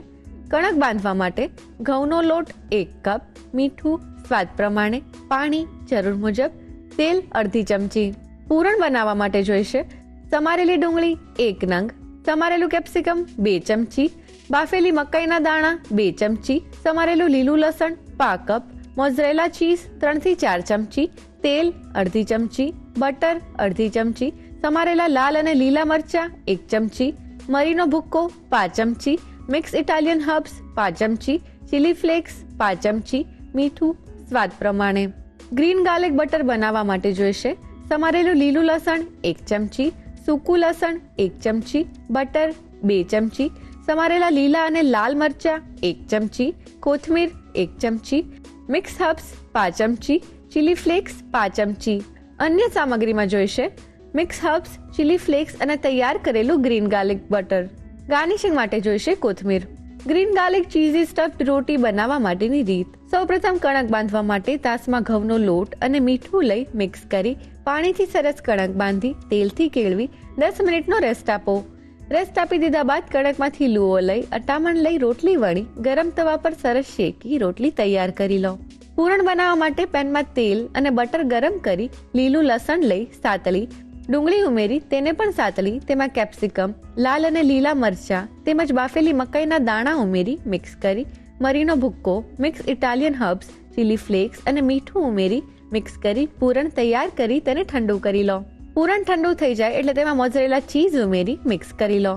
કણક બાંધવા માટે ઘઉંનો લોટ 1 કપ, મીઠું સ્વાદ પ્રમાણે, પાણી જરૂર મુજબ, તેલ અડધી ચમચી. પૂરણ બનાવવા માટે જોઈશે સમારેલી ડુંગળી 1 નંગ, સમારેલું કેપ્સિકમ 2 ચમચી, બાફેલી મકાઈના દાણા 2 ચમચી, સમારેલું લીલું લસણ પા કપ, મોઝરેલા ચીઝ 3 થી 4 ચમચી, તેલ અડધી ચમચી, બટર અડધી ચમચી, સમારેલા લાલ અને લીલા મરચા 1 ચમચી, મરીનો ભૂક્કો 5 ચમચી, મિક્સ ઇટાલિયન હર્બ્સ 5 ચમચી, ચીલી ફ્લેક્સ 5 ચમચી, મીઠું સ્વાદ પ્રમાણે. ગ્રીન ગાર્લિક બટર બનાવવા માટે જોઈશે સમારેલું લીલું લસણ 1 ચમચી, સૂકું લસણ 1 ચમચી, બટર 2 ચમચી, સમારેલા લીલા અને લાલ મરચા 1 ચમચી, કોથમીર 1 ચમચી, મિક્સ હર્બ્સ 5 ચમચી, ચીલી ફ્લેક્સ 5 ચમચી. અન્ય સામગ્રીમાં જોઈશે મિક્સ હર્બ્સ, ચીલી ફ્લેક્સ અને તૈયાર કરેલું ગ્રીન ગાર્લિક બટર. ગાર્નિશિંગ માટે જોઈશે કોથમીર. ગ્રીન ગાર્લિક ચીઝી સ્ટફ્ડ રોટી બનાવવા માટેની રીત. સૌપ્રથમ કણક બાંધવા માટે તાસમાં ઘઉંનો લોટ અને મીઠું લઈ મિક્સ કરી પાણીથી સરસ કણક બાંધી તેલથી કેળવી 10 મિનિટનો રેસ્ટ આપો. રેસ્ટ આપી દીધા બાદ કણકમાંથી લુઓ લઈ અટામણ લઈ રોટલી વણી ગરમ તવા પર સરસ શેકી રોટલી તૈયાર કરી લો. પૂરણ બનાવવા માટે પેનમાં તેલ અને બટર ગરમ કરી લીલું લસણ લઈ સાતળી, ડુંગળી ઉમેરી તેને પણ સાતળી, તેમાં કેપ્સિકમ, લાલ અને લીલા મરચા તેમજ બાફેલી મકાઈના દાણા ઉમેરી મિક્સ કરી મરીનો ભૂક્કો, mix Italian herbs, chilli flakes અને મીઠું ઉમેરી મિક્સ કરી પૂરણ તૈયાર કરી તેને ઠંડુ કરી લો. પૂરણ ઠંડુ થઈ જાય એટલે તેમાં મોઝરેલા ચીઝ ઉમેરી મિક્સ કરી લો.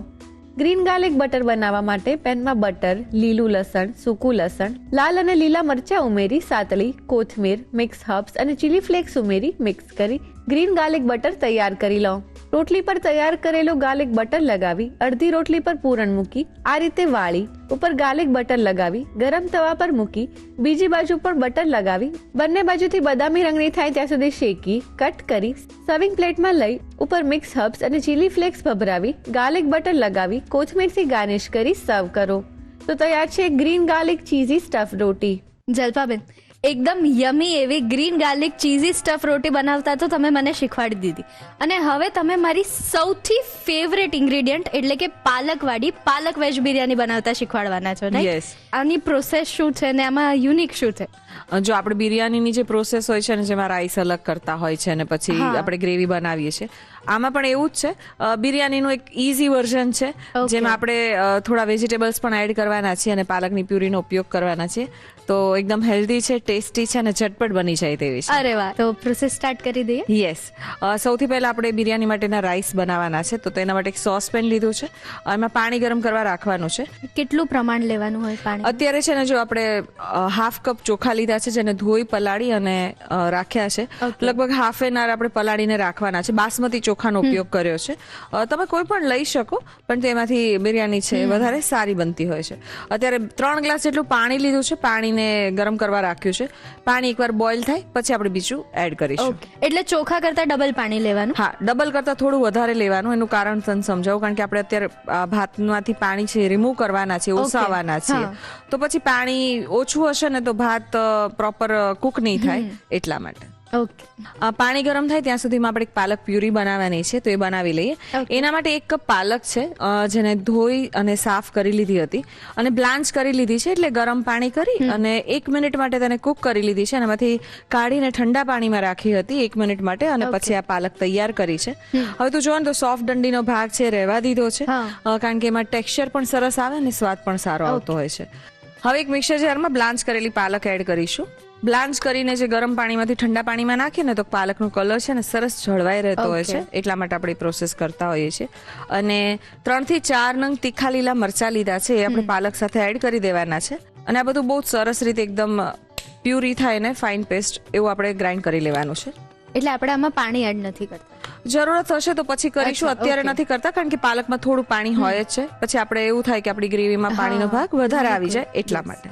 ગ્રીન ગાર્લિક બટર બનાવવા માટે પેનમાં બટર, લીલું લસણ, સૂકું લસણ, લાલ અને લીલા મરચાં ઉમેરી સાતળી, કોથમીર, મિક્સ હર્બ્સ અને ચીલી ફ્લેક્સ ઉમેરી મિક્સ કરી ગ્રીન ગાર્લિક બટર તૈયાર કરી લો. રોટલી પર તૈયાર કરેલું ગાર્લિક બટર લગાવી અડધી રોટલી પર પૂરણ મૂકી આ રીતે વાળી ઉપર ગાર્લિક બટર લગાવી ગરમ તવા પર મૂકી બીજી બાજુ પર બટર લગાવી બંને બાજુથી બદામી રંગની થાય ત્યાં સુધી શેકી કટ કરી સર્વિંગ પ્લેટમાં લઈ ઉપર મિક્સ હર્બ્સ અને ચીલી ફ્લેક્સ ભભરાવી ગાર્લિક બટર લગાવી કોથમીરથી ગાર્નિશ કરી સર્વ કરો. તો તૈયાર છે ગ્રીન ગાર્લિક ચીઝી સ્ટફ રોટી. જલ્પાબેન, એકદમ યમી એવી ગ્રીન ગાર્લિક ચીઝી સ્ટફ રોટી બનાવતા તો તમે મને શીખવાડી દીધી, અને હવે તમે મારી સૌથી ફેવરેટ ઇન્ગ્રેડિયન્ટ એટલે કે પાલકવાળી પાલક વેજ બિરયાની બનાવતા શીખવાડવાના છો, રાઈટ? યસ. આની પ્રોસેસ શું છે ને આમાં યુનિક શું છે? જો આપણે બિરયાનીની જે પ્રોસેસ હોય છે ને, જેમાં રાઈસ અલગ કરતા હોય છે અને પછી આપણે ગ્રેવી બનાવીએ છીએ, આમાં પણ એવું જ છે. બિરયાનીનું એક ઇઝી વર્ઝન છે, જેમાં આપણે થોડા વેજીટેબલ્સ પણ એડ કરવાના છીએ અને પાલકની પ્યુરીનો ઉપયોગ કરવાના છીએ. તો એકદમ હેલ્ધી છે, ટેસ્ટી છે અને ઝટપટ બની જાય તેવી છે. અરે વાહ, તો પ્રોસેસ સ્ટાર્ટ કરી દઈએ. યસ. સૌથી પહેલા આપણે બિરયાની માટેના રાઈસ બનાવવાના છે, તો તેના માટે એક સોસપેન લીધું છે. એમાં પાણી ગરમ કરવા રાખવાનું છે. કેટલું પ્રમાણ લેવાનું હોય પાણી? અત્યારે છે ને, જો આપણે હાફ કપ ચોખા લીધા છે, જેને ધોઈ પલાળી અને રાખ્યા છે. લગભગ હાફ એન આવર આપણે પલાળીને રાખવાના છે. બાસમતી ચોખાનો ઉપયોગ કર્યો છે. તમે કોઈ પણ લઈ શકો, પણ તેમાંથી બિરયાની છે વધારે સારી બનતી હોય છે. અત્યારે 3 ગ્લાસ જેટલું પાણી લીધું છે. પાણીને ગરમ કરવા રાખ્યું છે. પાણી એકવાર બોઇલ થાય પછી આપણે બીજું એડ કરીશું. એટલે ચોખા કરતા ડબલ પાણી લેવાનું? હા, ડબલ કરતા થોડું વધારે લેવાનું. એનું કારણ તને સમજાવું, કારણ કે આપણે અત્યારે ભાતમાંથી પાણી છે રિમૂવ કરવાના છે, ઓસાવાના છે. તો પછી પાણી ઓછું હશે ને તો ભાત પ્રોપર કુક નહીં થાય, એટલા માટે. ઓકે. પાણી ગરમ થાય ત્યાં સુધીમાં આપણે એક પાલક પ્યુરી બનાવવાની છે, તો એ બનાવી લઈએ. એના માટે 1 કપ પાલક છે, જેને ધોઈ અને સાફ કરી લીધી હતી અને બ્લાન્ચ કરી લીધી છે. એટલે ગરમ પાણી કરી અને 1 મિનિટ માટે તેને કુક કરી લીધી છે. અને એમાંથી કાઢીને ઠંડા પાણીમાં રાખી હતી 1 મિનિટ માટે, અને પછી આ પાલક તૈયાર કરી છે. હવે તું જોવો ને તો સોફ્ટ ડંડીનો ભાગ છે રહેવા દીધો છે, કારણ કે એમાં ટેક્સચર પણ સરસ આવે અને સ્વાદ પણ સારો આવતો હોય છે. હવે એક મિક્સર જારમાં બ્લાન્ચ કરેલી પાલક એડ કરીશું. બ્લાન્ચ કરીને જે ગરમ પાણીમાંથી ઠંડા પાણીમાં નાખીએ ને, તો પાલકનો કલર છે ને સરસ જળવાઈ રહેતો હોય છે. એટલા માટે આપણે પ્રોસેસ કરતા હોઈએ છીએ. અને 3 થી 4 નંગ તીખા લીલા મરચા લીધા છે, એ આપણે પાલક સાથે એડ કરી દેવાના છે. અને આ બધું બહુ સરસ રીતે એકદમ પ્યુરી થાય ને ફાઇન પેસ્ટ એવું આપણે ગ્રાઇન્ડ કરી લેવાનું છે. એટલે આપણે આમાં પાણી એડ નથી કરતા? જરૂરત હશે તો પછી કરીશું, અત્યારે નથી કરતા, કારણ કે પાલકમાં થોડું પાણી હોય જ છે. પછી આપણે એવું થાય કે આપણી ગ્રેવીમાં પાણીનો ભાગ વધારે આવી જાય, એટલા માટે.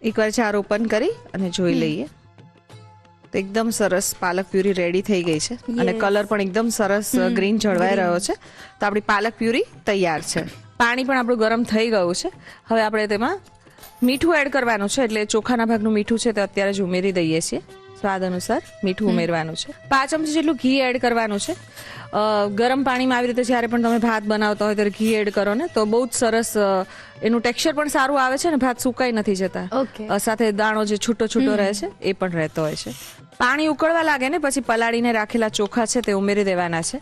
એકવાર જાર ઓપન કરી અને જોઈ લઈએ તો એકદમ સરસ પાલક પ્યુરી રેડી થઈ ગઈ છે અને કલર પણ એકદમ સરસ ગ્રીન જળવાઈ રહ્યો છે. તો આપણી પાલક પ્યુરી તૈયાર છે. પાણી પણ આપણું ગરમ થઈ ગયું છે. હવે આપણે તેમાં મીઠું એડ કરવાનું છે. એટલે ચોખાના ભાગનું મીઠું છે તે અત્યારે જ ઉમેરી દઈએ છીએ. સ્વાદ અનુસાર મીઠું ઉમેરવાનું છે. 5 ચમચી જેટલું ઘી એડ કરવાનું છે. ગરમ પાણીમાં આવી રીતે જ્યારે પણ તમે ભાત બનાવતા હોય ત્યારે ઘી એડ કરો ને, તો બહુ જ સરસ એનું ટેક્સચર પણ સારું આવે છે ને ભાત સુકાઈ નથી જતા. સાથે દાણો જે છૂટો છૂટો રહે છે એ પણ રહેતો હોય છે. પાણી ઉકળવા લાગે ને પછી પલાળીને રાખેલા ચોખા છે તે ઉમેરી દેવાના છે.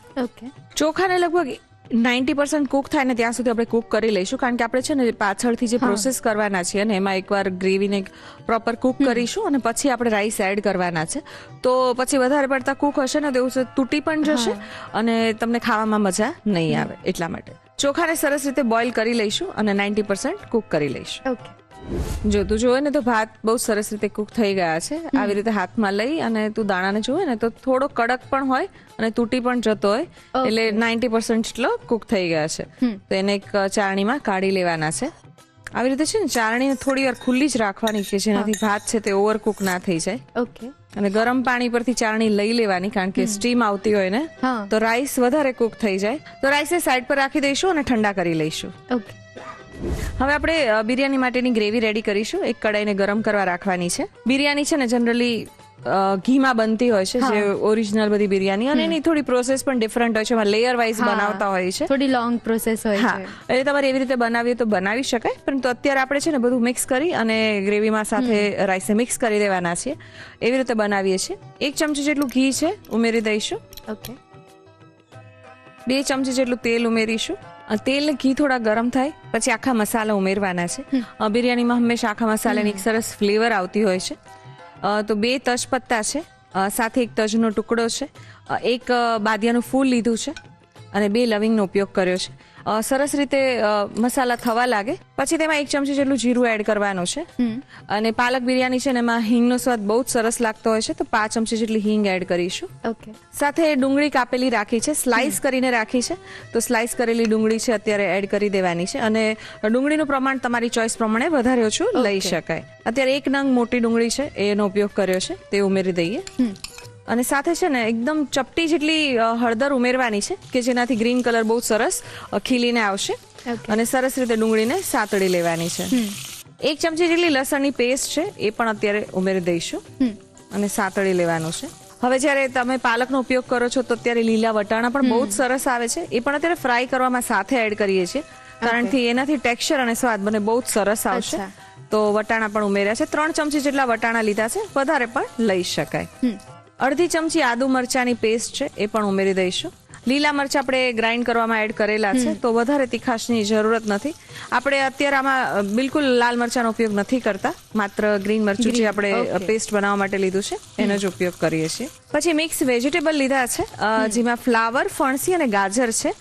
ચોખાને લગભગ 90% કુક થાય ને ત્યાં સુધી આપણે કુક કરી લઈશું, કારણ કે આપણે છે ને પાછળથી જે પ્રોસેસ કરવાના છે અને એમાં એકવાર ગ્રેવીને પ્રોપર કુક કરીશું અને પછી આપણે રાઈસ એડ કરવાના છે. તો પછી વધારે પડતા કુક હશે ને તો એવું તૂટી પણ જશે અને તમને ખાવામાં મજા નહીં આવે. એટલા માટે ચોખાને સરસ રીતે બોઇલ કરી લઈશું અને 90% કુક કરી લઈશું. જો તું જોવે ને તો ભાત બહુ સરસ રીતે કુક થઈ ગયા છે. આવી રીતે હાથમાં લઈ અને તું દાણાને જોવે ને તો થોડો કડક પણ હોય અને તૂટી પણ જતો હોય, એટલે 90% જેટલો કુક થઈ ગયા છે. તો એને એક ચાળણીમાં કાઢી લેવાના છે. આવી રીતે છે ને ચાળણીને થોડી વાર ખુલ્લી જ રાખવાની છે, જેનાથી ભાત છે તે ઓવર કુક ના થઈ જાય. અને ગરમ પાણી પરથી ચાળણી લઈ લેવાની, કારણ કે સ્ટીમ આવતી હોય ને તો રાઈસ વધારે કુક થઈ જાય. તો રાઈસને સાઈડ પર રાખી દઈશું અને ઠંડા કરી લઈશું. હવે આપણે બિરયાની માટેની ગ્રેવી રેડી કરીશું. એક કડાઈને ગરમ કરવા રાખવાની છે. બિરયાની છે ને જનરલી ઘીમાં બનતી હોય છે, જે ઓરિજિનલ બધી બિરયાની, અને એની થોડી પ્રોસેસ પણ ડિફરન્ટ હોય છે. એમાં લેયર વાઇઝ બનાવતા હોય છે, થોડી લોંગ પ્રોસેસ હોય છે. એટલે તમારે એવી રીતે બનાવીએ તો બનાવી શકાય, પરંતુ અત્યારે આપણે છે ને બધું મિક્સ કરી અને ગ્રેવીમાં સાથે રાઈસને મિક્સ કરી દેવાના છીએ. એવી રીતે બનાવીએ છીએ. 1 ચમચી જેટલું ઘી છે ઉમેરી દઈશું. 2 ચમચી જેટલું તેલ ઉમેરીશું. તેલ ને ઘી થોડા ગરમ થાય પછી આખા મસાલા ઉમેરવાના છે. બિરયાનીમાં હંમેશા આખા મસાલાની એક સરસ ફ્લેવર આવતી હોય છે. તો 2 તજપત્તા છે, સાથે એક તજનો ટુકડો છે, એક બાદિયાનું ફૂલ લીધું છે અને 2 લવિંગનો ઉપયોગ કર્યો છે. સરસ રીતે મસાલા થવા લાગે પછી તેમાં 1 ચમચી જેટલું જીરું એડ કરવાનું છે. અને પાલક બિરયાની છે ને એમાં હિંગનો સ્વાદ બહુ જ સરસ લાગતો હોય છે, તો 5 ચમચી જેટલી હિંગ એડ કરીશું. ઓકે. સાથે ડુંગળી કાપેલી રાખી છે, સ્લાઇસ કરીને રાખી છે, તો સ્લાઇસ કરેલી ડુંગળી છે અત્યારે એડ કરી દેવાની છે. અને ડુંગળીનું પ્રમાણ તમારી ચોઈસ પ્રમાણે વધારે ઓછું લઈ શકાય. અત્યારે 1 નંગ મોટી ડુંગળી છે એનો ઉપયોગ કર્યો છે, તે ઉમેરી દઈએ. અને સાથે છે ને એકદમ ચપટી જેટલી હળદર ઉમેરવાની છે કે જેનાથી ગ્રીન કલર બહુ સરસ ખીલીને આવશે. અને સરસ રીતે ડુંગળીને સાતળી લેવાની છે. 1 ચમચી જેટલી લસણની પેસ્ટ છે એ પણ અત્યારે ઉમેરી દઈશું અને સાતળી લેવાનું છે. હવે જ્યારે તમે પાલકનો ઉપયોગ કરો છો તો અત્યારે લીલા વટાણા પણ બહુ જ સરસ આવે છે, એ પણ અત્યારે ફ્રાય કરવામાં સાથે એડ કરીએ છીએ, કારણ કે એનાથી ટેક્સચર અને સ્વાદ બંને બહુ જ સરસ આવશે. તો વટાણા પણ ઉમેર્યા છે. 3 ચમચી જેટલા વટાણા લીધા છે, વધારે પણ લઈ શકાય. અડધી ચમચી આદુ મરચાની પેસ્ટ છે એ પણ ઉમેરી દઈશું. લીલા મરચા આપણે ગ્રાઇન્ડ કરવામાં એડ કરેલા છે, તો વધારે તીખાશની જરૂરત નથી. આપણે અત્યારે આમાં બિલકુલ લાલ મરચાનો ઉપયોગ નથી કરતા, માત્ર ગ્રીન મરચું જે આપણે પેસ્ટ બનાવવા માટે લીધું છે એનો જ ઉપયોગ કરીએ છીએ. પછી મિક્સ વેજીટેબલ લીધા છે, જેમાં ફ્લાવર, ફણસી અને ગાજર છે,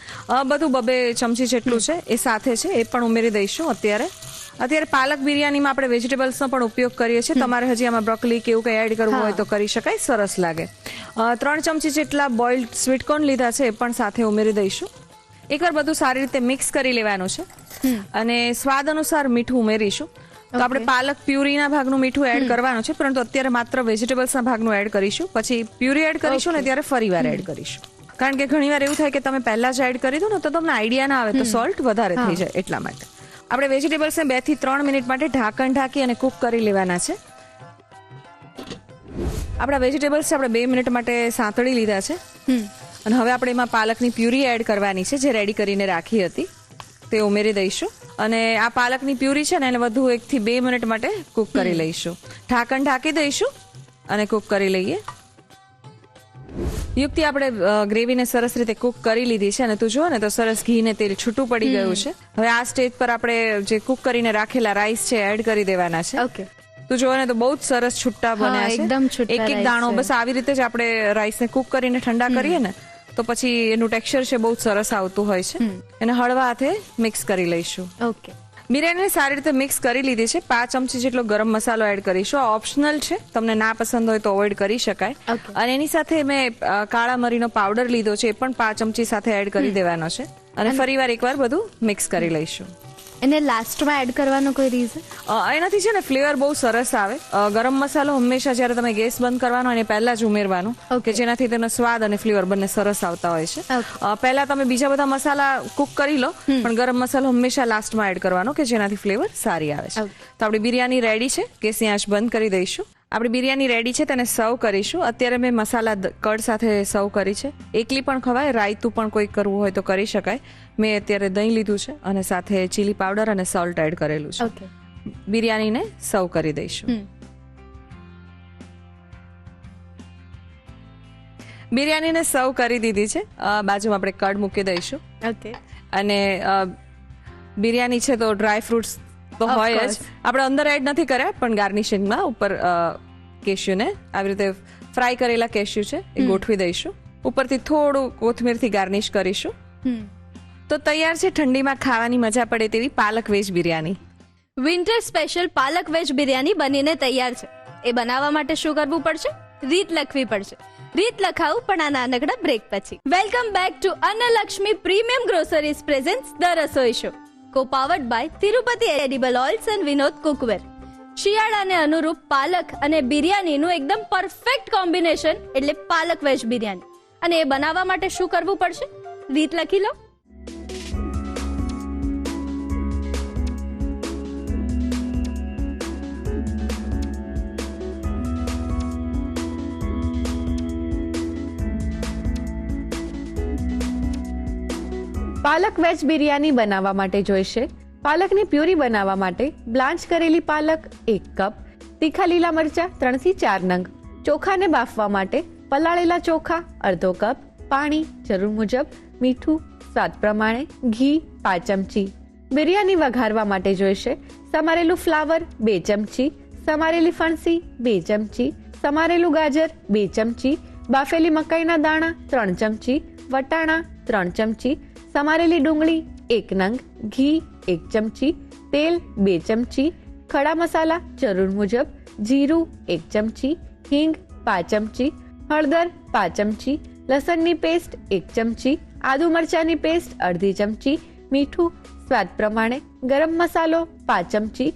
બધું 2 ચમચી જેટલું છે એ સાથે છે, એ પણ ઉમેરી દઈશું. અત્યારે પાલક બિરયાનીમાં આપણે વેજીટેબલ્સનો પણ ઉપયોગ કરીએ છીએ. તમારે હજી આમાં બ્રોકોલી કે એવું કંઈ એડ કરવું હોય તો કરી શકાય, સરસ લાગે. 3 ચમચી જેટલા બોઇલ્ડ સ્વીટકોર્ન લીધા છે એ પણ સાથે ઉમેરી દઈશું. એકવાર બધું સારી રીતે મિક્સ કરી લેવાનું છે અને સ્વાદ અનુસાર મીઠું ઉમેરીશું. તો આપણે પાલક પ્યુરીના ભાગનું મીઠું એડ કરવાનું છે, પરંતુ અત્યારે માત્ર વેજીટેબલ્સના ભાગનું એડ કરીશું. પછી પ્યુરી એડ કરીશું ને ત્યારે ફરીવાર એડ કરીશું, કારણ કે ઘણીવાર એવું થાય કે તમે પહેલા જ એડ કરી દો ને તો તમને આઈડિયા ના આવે, તો સોલ્ટ વધારે થઈ જાય. એટલા માટે આપણે વેજીટેબલ્સને 2 થી 3 મિનિટ માટે ઢાંકણ ઢાંકી અને કુક કરી લેવાના છે. આપણા વેજીટેબલ્સ આપણે 2 મિનિટ માટે સાંતળી લીધા છે અને હવે આપણે એમાં પાલકની પ્યુરી એડ કરવાની છે, જે રેડી કરીને રાખી હતી તે ઉમેરી દઈશું. અને આ પાલકની પ્યુરી છે ને એને વધુ 1 થી 2 મિનિટ માટે કુક કરી લઈશું. ઢાંકણ ઢાંકી દઈશું અને કુક કરી લઈએ. યુક્તિ આપણે ગ્રેવીને સરસ રીતે કુક કરી લીધી છે અને તું જો ને તો સરસ ઘી ને તેલ છૂટું પડી ગયું છે. હવે આ સ્ટેજ પર આપણે જે કુક કરીને રાખેલા રાઈસ છે એડ કરી દેવાના છે. ઓકે. તું જો ને તો બહુ જ સરસ છૂટા બન્યા છે, એકદમ છૂટા. એક દાણો બસ આવી રીતે જ આપણે રાઈસને કુક કરીને ઠંડા કરીએ ને તો પછી એનું ટેક્સચર છે બહુ જ સરસ આવતું હોય છે. એને હળવા હાથે મિક્સ કરી લઈશું. ઓકે. બિરયાનીને સારી રીતે મિક્સ કરી લીધી છે. 5 ચમચી જેટલો ગરમ મસાલો એડ કરીશું. આ ઓપ્શનલ છે, તમને ના પસંદ હોય તો અવોઇડ કરી શકાય. અને એની સાથે મેં કાળા મરીનો પાવડર લીધો છે, એ પણ 5 ચમચી સાથે એડ કરી દેવાનો છે. અને ફરીવાર એકવાર બધું મિક્સ કરી લઈશું. એને લાસ્ટમાં એડ કરવાનો કોઈ રીઝન? એનાથી છે ને ફ્લેવર બહુ સરસ આવે. ગરમ મસાલો હંમેશા જ્યારે તમે ગેસ બંધ કરવાનો એને પહેલા જ ઉમેરવાનું, કે જેનાથી તેનો સ્વાદ અને ફ્લેવર બંને સરસ આવતા હોય છે. પહેલા તમે બીજા બધા મસાલા કુક કરી લો, પણ ગરમ મસાલો હંમેશા લાસ્ટમાં એડ કરવાનો, કે જેનાથી ફ્લેવર સારી આવે છે. તો આપણી બિરયાની રેડી છે, ગેસની આંચ બંધ કરી દઈશું. આપણી બિરયાની રેડી છે, તેને સર્વ કરીશું. અત્યારે મેં મસાલા કડ સાથે સર્વ કરી છે. એકલી પણ ખવાય, રાયતું પણ કોઈ કરવું હોય તો કરી શકાય. મેં અત્યારે દહીં લીધું છે અને સાથે ચીલી પાવડર અને સોલ્ટ એડ કરેલું છે. બિરયાનીને સર્વ કરી દઈશું. બિરયાનીને સર્વ કરી દીધી છે. બાજુમાં આપણે કડ મૂકી દઈશું. ઓકે. અને બિરયાની છે તો ડ્રાય ફ્રૂટ્સ તો હોય જ. આપણે અંદર એડ નથી કર્યા, પણ ગાર્નિશિંગમાં ઉપર કેશ્યુને આવી રીતે ફ્રાય કરેલા કેશ્યુ છે એ ગોઠવી દઈશું. ઉપરથી થોડું કોથમીરથી ગાર્નિશ કરીશું. તો તૈયાર છે ઠંડીમાં ખાવાની મજા પડે તેવી પાલક વેજ બિરયાની. વિન્ટર સ્પેશિયલ પાલક વેજ બિરયાની બનીને તૈયાર છે. એ બનાવવા માટે શું કરવું પડશે? રીત લખવી પડશે. રીત લખાવું પણ આ નાનકડા બ્રેક પછી. Welcome back to Annalakshmi premium groceries presents the Rasoi show, co-powered by Tirupati edible oils and Vinod cookware. શિયાળાને અનુરૂપ પાલક અને બિરયાનીનું એકદમ પરફેક્ટ કોમ્બિનેશન એટલે પાલક વેજ બિરયાની. અને એ બનાવવા માટે શું કરવું પડશે? રીત લખી લો. પાલક વેજ બિરયાની બનાવવા માટે જોઈશે પાલકની પ્યુરી બનાવવા માટે બ્લાન્ચ કરેલી પાલક 1 કપ, તીખા લીલા મરચા 3 થી 4 નંગ, ચોખાને બાફવા માટે પલાળેલા ચોખા અડધો કપ, પાણી જરૂર મુજબ, મીઠું સ્વાદ પ્રમાણે, ઘી 5 ચમચી. બિરયાની વઘારવા માટે જોઈશે સમારેલું ફ્લાવર 2 ચમચી, સમારેલી ફણસી 2 ચમચી, સમારેલું ગાજર 2 ચમચી, બાફેલી મકાઈના દાણા 3 ચમચી, વટાણા 3 ચમચી, સમારેલી ડુંગળી 1 નંગ, ઘી 1 ચમચી, તેલ 2 ચમચી, ખડા મસાલા જરૂર મુજબ, જીરું 1 ચમચી, હિંગ 5 ચમચી, હળદર 5 ચમચી, લસણની પેસ્ટ 1 ચમચી, આદુ મરચાંની પેસ્ટ અડધી ચમચી, મીઠું સ્વાદ પ્રમાણે, ગરમ મસાલો 5 ચમચી,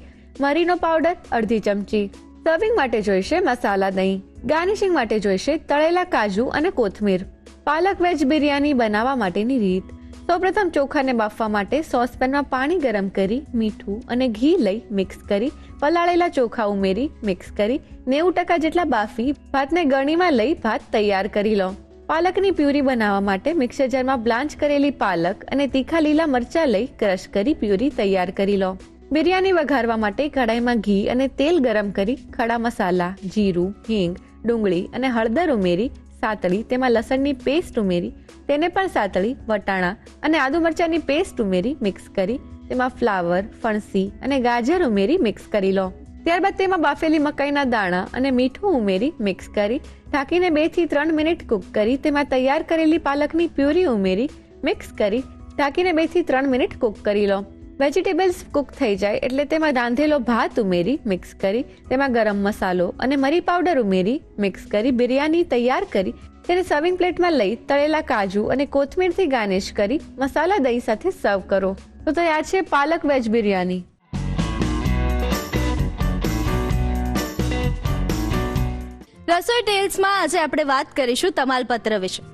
મરીનો પાવડર અડધી ચમચી. સર્વિંગ માટે જોઈશે મસાલા દહીં. ગાર્નિશિંગ માટે જોઈશે તળેલા કાજુ અને કોથમીર. પાલક વેજ બિરયાની બનાવવા માટેની રીત. સૌપ્રથમ ચોખાને બાફવા માટે સોસપેનમાં પાણી ગરમ કરી મીઠું અને ઘી લઈ મિક્સ કરી પલાળેલા ચોખા ઉમેરી મિક્સ કરી 90% જેટલા બાફી ભાતને ગળણીમાં લઈ ભાત તૈયાર કરી લો. પાલકની પ્યુરી બનાવવા માટે મિક્સર જારમાં બ્લાન્ચ કરેલી પાલક અને તીખા લીલા મરચાં લઈ ક્રશ કરી પ્યુરી તૈયાર કરી લો. બિરયાની વઘારવા માટે કઢાઈમાં ઘી અને તેલ ગરમ કરી ખડા મસાલા, જીરું, હિંગ, ડુંગળી અને હળદર ઉમેરી સાતળી તેમાં લસણની પેસ્ટ ઉમેરી તેને પણ સાતળી, વટાણા અને આદુ મરચાંની પેસ્ટ ઉમેરી મિક્સ કરી તેમાં ફ્લાવર, ફણસી અને ગાજર ઉમેરી મિક્સ કરી લો. ત્યારબાદ તેમાં બાફેલી મકાઈના દાણા અને મીઠું ઉમેરી મિક્સ કરી ઢાંકીને 2 થી 3 મિનિટ કૂક કરી તેમાં તૈયાર કરેલી પાલકની પ્યુરી ઉમેરી મિક્સ કરી ઢાંકીને 2 થી 3 મિનિટ કૂક કરી લો. વેજીટેબલ્સ કૂક થઈ જાય એટલે તેમાં રાંધેલો ભાત ઉમેરી મિક્સ કરી તેમાં ગરમ મસાલો અને મરી પાવડર ઉમેરી મિક્સ કરી બિરયાની તૈયાર કરી તેને સર્વિંગ પ્લેટમાં લઈ તળેલા કાજુ અને કોથમીરથી ગાર્નિશ કરી મસાલા દહીં સાથે સર્વ કરો. તો તૈયાર છે પાલક વેજ બિરયાની. રસોઈ ટેલ્સમાં આજે આપણે વાત કરીશું તમાલપત્ર વિશે.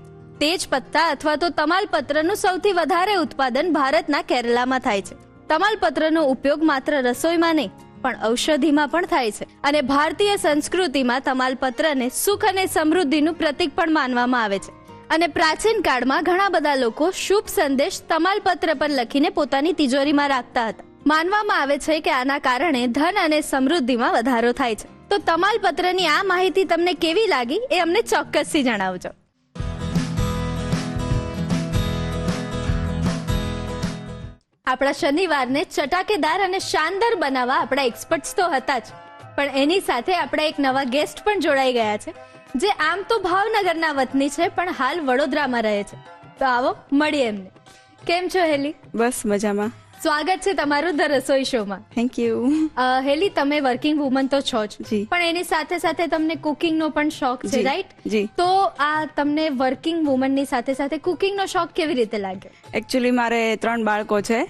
તેજ પત્તા અથવા તો તમાલપત્રનું સૌથી વધારે ઉત્પાદન ભારતના કેરલામાં થાય છે. તમાલપત્રનો ઉપયોગ માત્ર રસોઈમાં નહીં પણ ઔષધિમાં પણ થાય છે અને ભારતીય સંસ્કૃતિમાં તમાલપત્રને સુખ અને સમૃદ્ધિનું પ્રતીક પણ માનવામાં આવે છે. અને પ્રાચીન કાળમાં ઘણા બધા લોકો શુભ સંદેશ તમાલપત્ર પર લખીને પોતાની તિજોરીમાં રાખતા હતા. માનવામાં આવે છે કે આના કારણે ધન અને સમૃદ્ધિમાં વધારો થાય છે. તો તમાલપત્રની આ માહિતી તમને કેવી લાગી એ અમને ચોક્કસથી જણાવજો. આપણા શનિવારને ચટાકેદાર અને શાનદાર બનાવવા આપણા એક્સપર્ટ્સ તો હતા જ, પણ એની સાથે આપણા એક નવા ગેસ્ટ પણ જોડાઈ ગયા છે જે આમ તો ભાવનગરના વતની છે પણ હાલ વડોદરામાં રહે છે. તો આવો મળીએ એમને. કેમ છો હેલી? બસ મજામાં. સ્વાગત છે તમારું ધ રસોઈ શોમાં. Thank you. હેલી, તમે વર્કિંગ વુમન તો છો જ, જી. પણ એની સાથે સાથે તમને કુકિંગનો પણ શોખ છે, જી, રાઈટ? જી. તો આ તમને વર્કિંગ વુમનની સાથે સાથે કુકિંગનો શોખ કેવી રીતે લાગ્યો? એકચ્યુઅલી મારે 3 બાળકો છે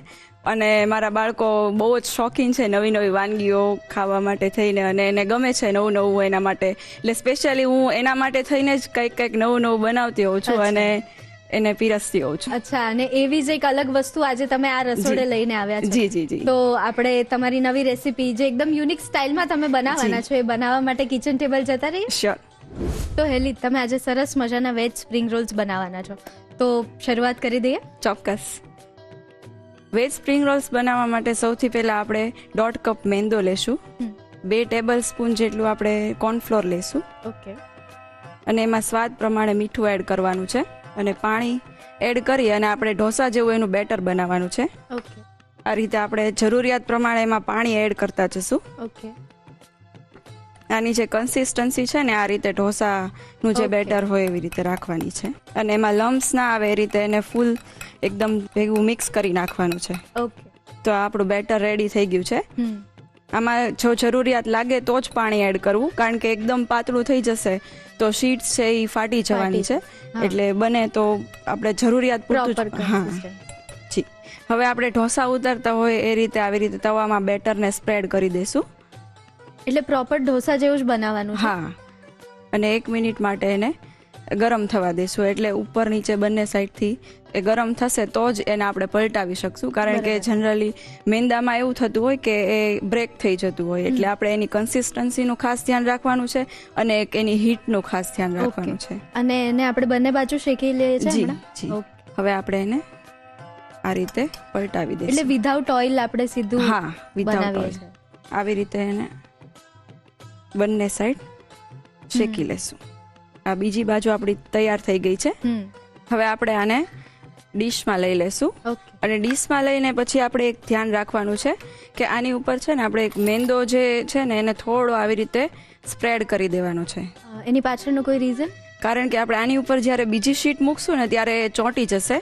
અને મારા બાળકો બહુ જ શોખીન છે નવી નવી વાનગીઓ ખાવા માટે થઈને, અને એને ગમે છે નવું નવું એના માટે. એટલે સ્પેશિયલી હું એના માટે થઈને જ કંઈક નવું નવું બનાવતી હોઉં છું અને એને પીરસતી હોઉં છું. અચ્છા, અને એવી જ એક અલગ વસ્તુ આજે તમે આ રસોડે લઈને આવ્યા છો. જી જી જી. તો આપણે તમારી નવી રેસીપી જે એકદમ યુનિક સ્ટાઇલમાં તમે બનાવવાના છો એ બનાવવા માટે કિચન ટેબલ જતા રહીએ. શ્યોર. તો હેલી, તમે આજે સરસ મજાના વેજ સ્પ્રિંગ રોલ્સ બનાવવાના છો, તો શરૂઆત કરી દઈએ. ચોક્કસ. વેજ સ્પ્રિંગ રોલ્સ બનાવવા માટે સૌથી પહેલા આપણે 1.5 કપ મેંદો લેશું, 2 ટેબલ સ્પૂન જેટલું આપણે કોર્નફ્લોર લેશું, ઓકે, અને એમાં સ્વાદ પ્રમાણે મીઠું એડ કરવાનું છે અને પાણી એડ કરી અને આપણે ઢોસા જેવું એનું બેટર બનાવવાનું છે. ઓકે, આ રીતે આપણે જરૂરિયાત પ્રમાણે એમાં પાણી એડ કરતા જશું. ઓકે. આની જે કન્સિસ્ટન્સી છે ને આ રીતે ઢોસાનું જે બેટર હોય એવી રીતે રાખવાની છે, અને એમાં લમ્સ ના આવે એ રીતે એને ફૂલ એકદમ ભેગું મિક્સ કરી નાખવાનું છે. ઓકે, તો આપણું બેટર રેડી થઈ ગયું છે. આમાં જો જરૂરિયાત લાગે તો જ પાણી એડ કરવું, કારણ કે એકદમ પાતળું થઈ જશે તો શીટ્સ છે એ ફાટી જવાની છે, એટલે બને તો આપણે જરૂરિયાત પૂરતું જ. હા જી. હવે આપણે ઢોસા ઉતારતા હોય એ રીતે આવી રીતે તવામાં બેટરને સ્પ્રેડ કરી દઈશું. એટલે પ્રોપર ઢોસા જેવું જ બનાવવાનું છે. હા, અને 1 મિનિટ માટે એને ગરમ થવા દઈશું, એટલે ઉપર નીચે બંને સાઈડથી એ ગરમ થશે તો જ એને આપણે પલટાવી શકશું, કારણ કે જનરલી મેંદામાં એવું થતું હોય કે એ બ્રેક થઈ જતું હોય, એટલે આપણે એની કન્સિસ્ટન્સીનું ખાસ ધ્યાન રાખવાનું છે અને એક એની હીટનું ખાસ ધ્યાન રાખવાનું છે. અને એને આપણે બંને બાજુ શેકી લઈએ છીએ. જી જી. હવે આપણે એને આ રીતે પલટાવી દઈશું. એટલે વિધાઉટ ઓઇલ આપણે સીધું હા, વિધાઉટ ઓઇલ આવી રીતે એને બંને સાઈડ શેકી લેશું. આ બીજી બાજુ આપણી તૈયાર થઈ ગઈ છે. હવે આપણે આને ડીશમાં લઈ લેશું, અને ડીશમાં લઈને પછી આપણે એક ધ્યાન રાખવાનું છે કે આની ઉપર છે ને આપણે એક મેંદો જે છે ને એને થોડો આવી રીતે સ્પ્રેડ કરી દેવાનો છે. એની પાછળનું કોઈ રીઝન? કારણ કે આપણે આની ઉપર જ્યારે બીજી શીટ મૂકશું ને ત્યારે એ ચોંટી જશે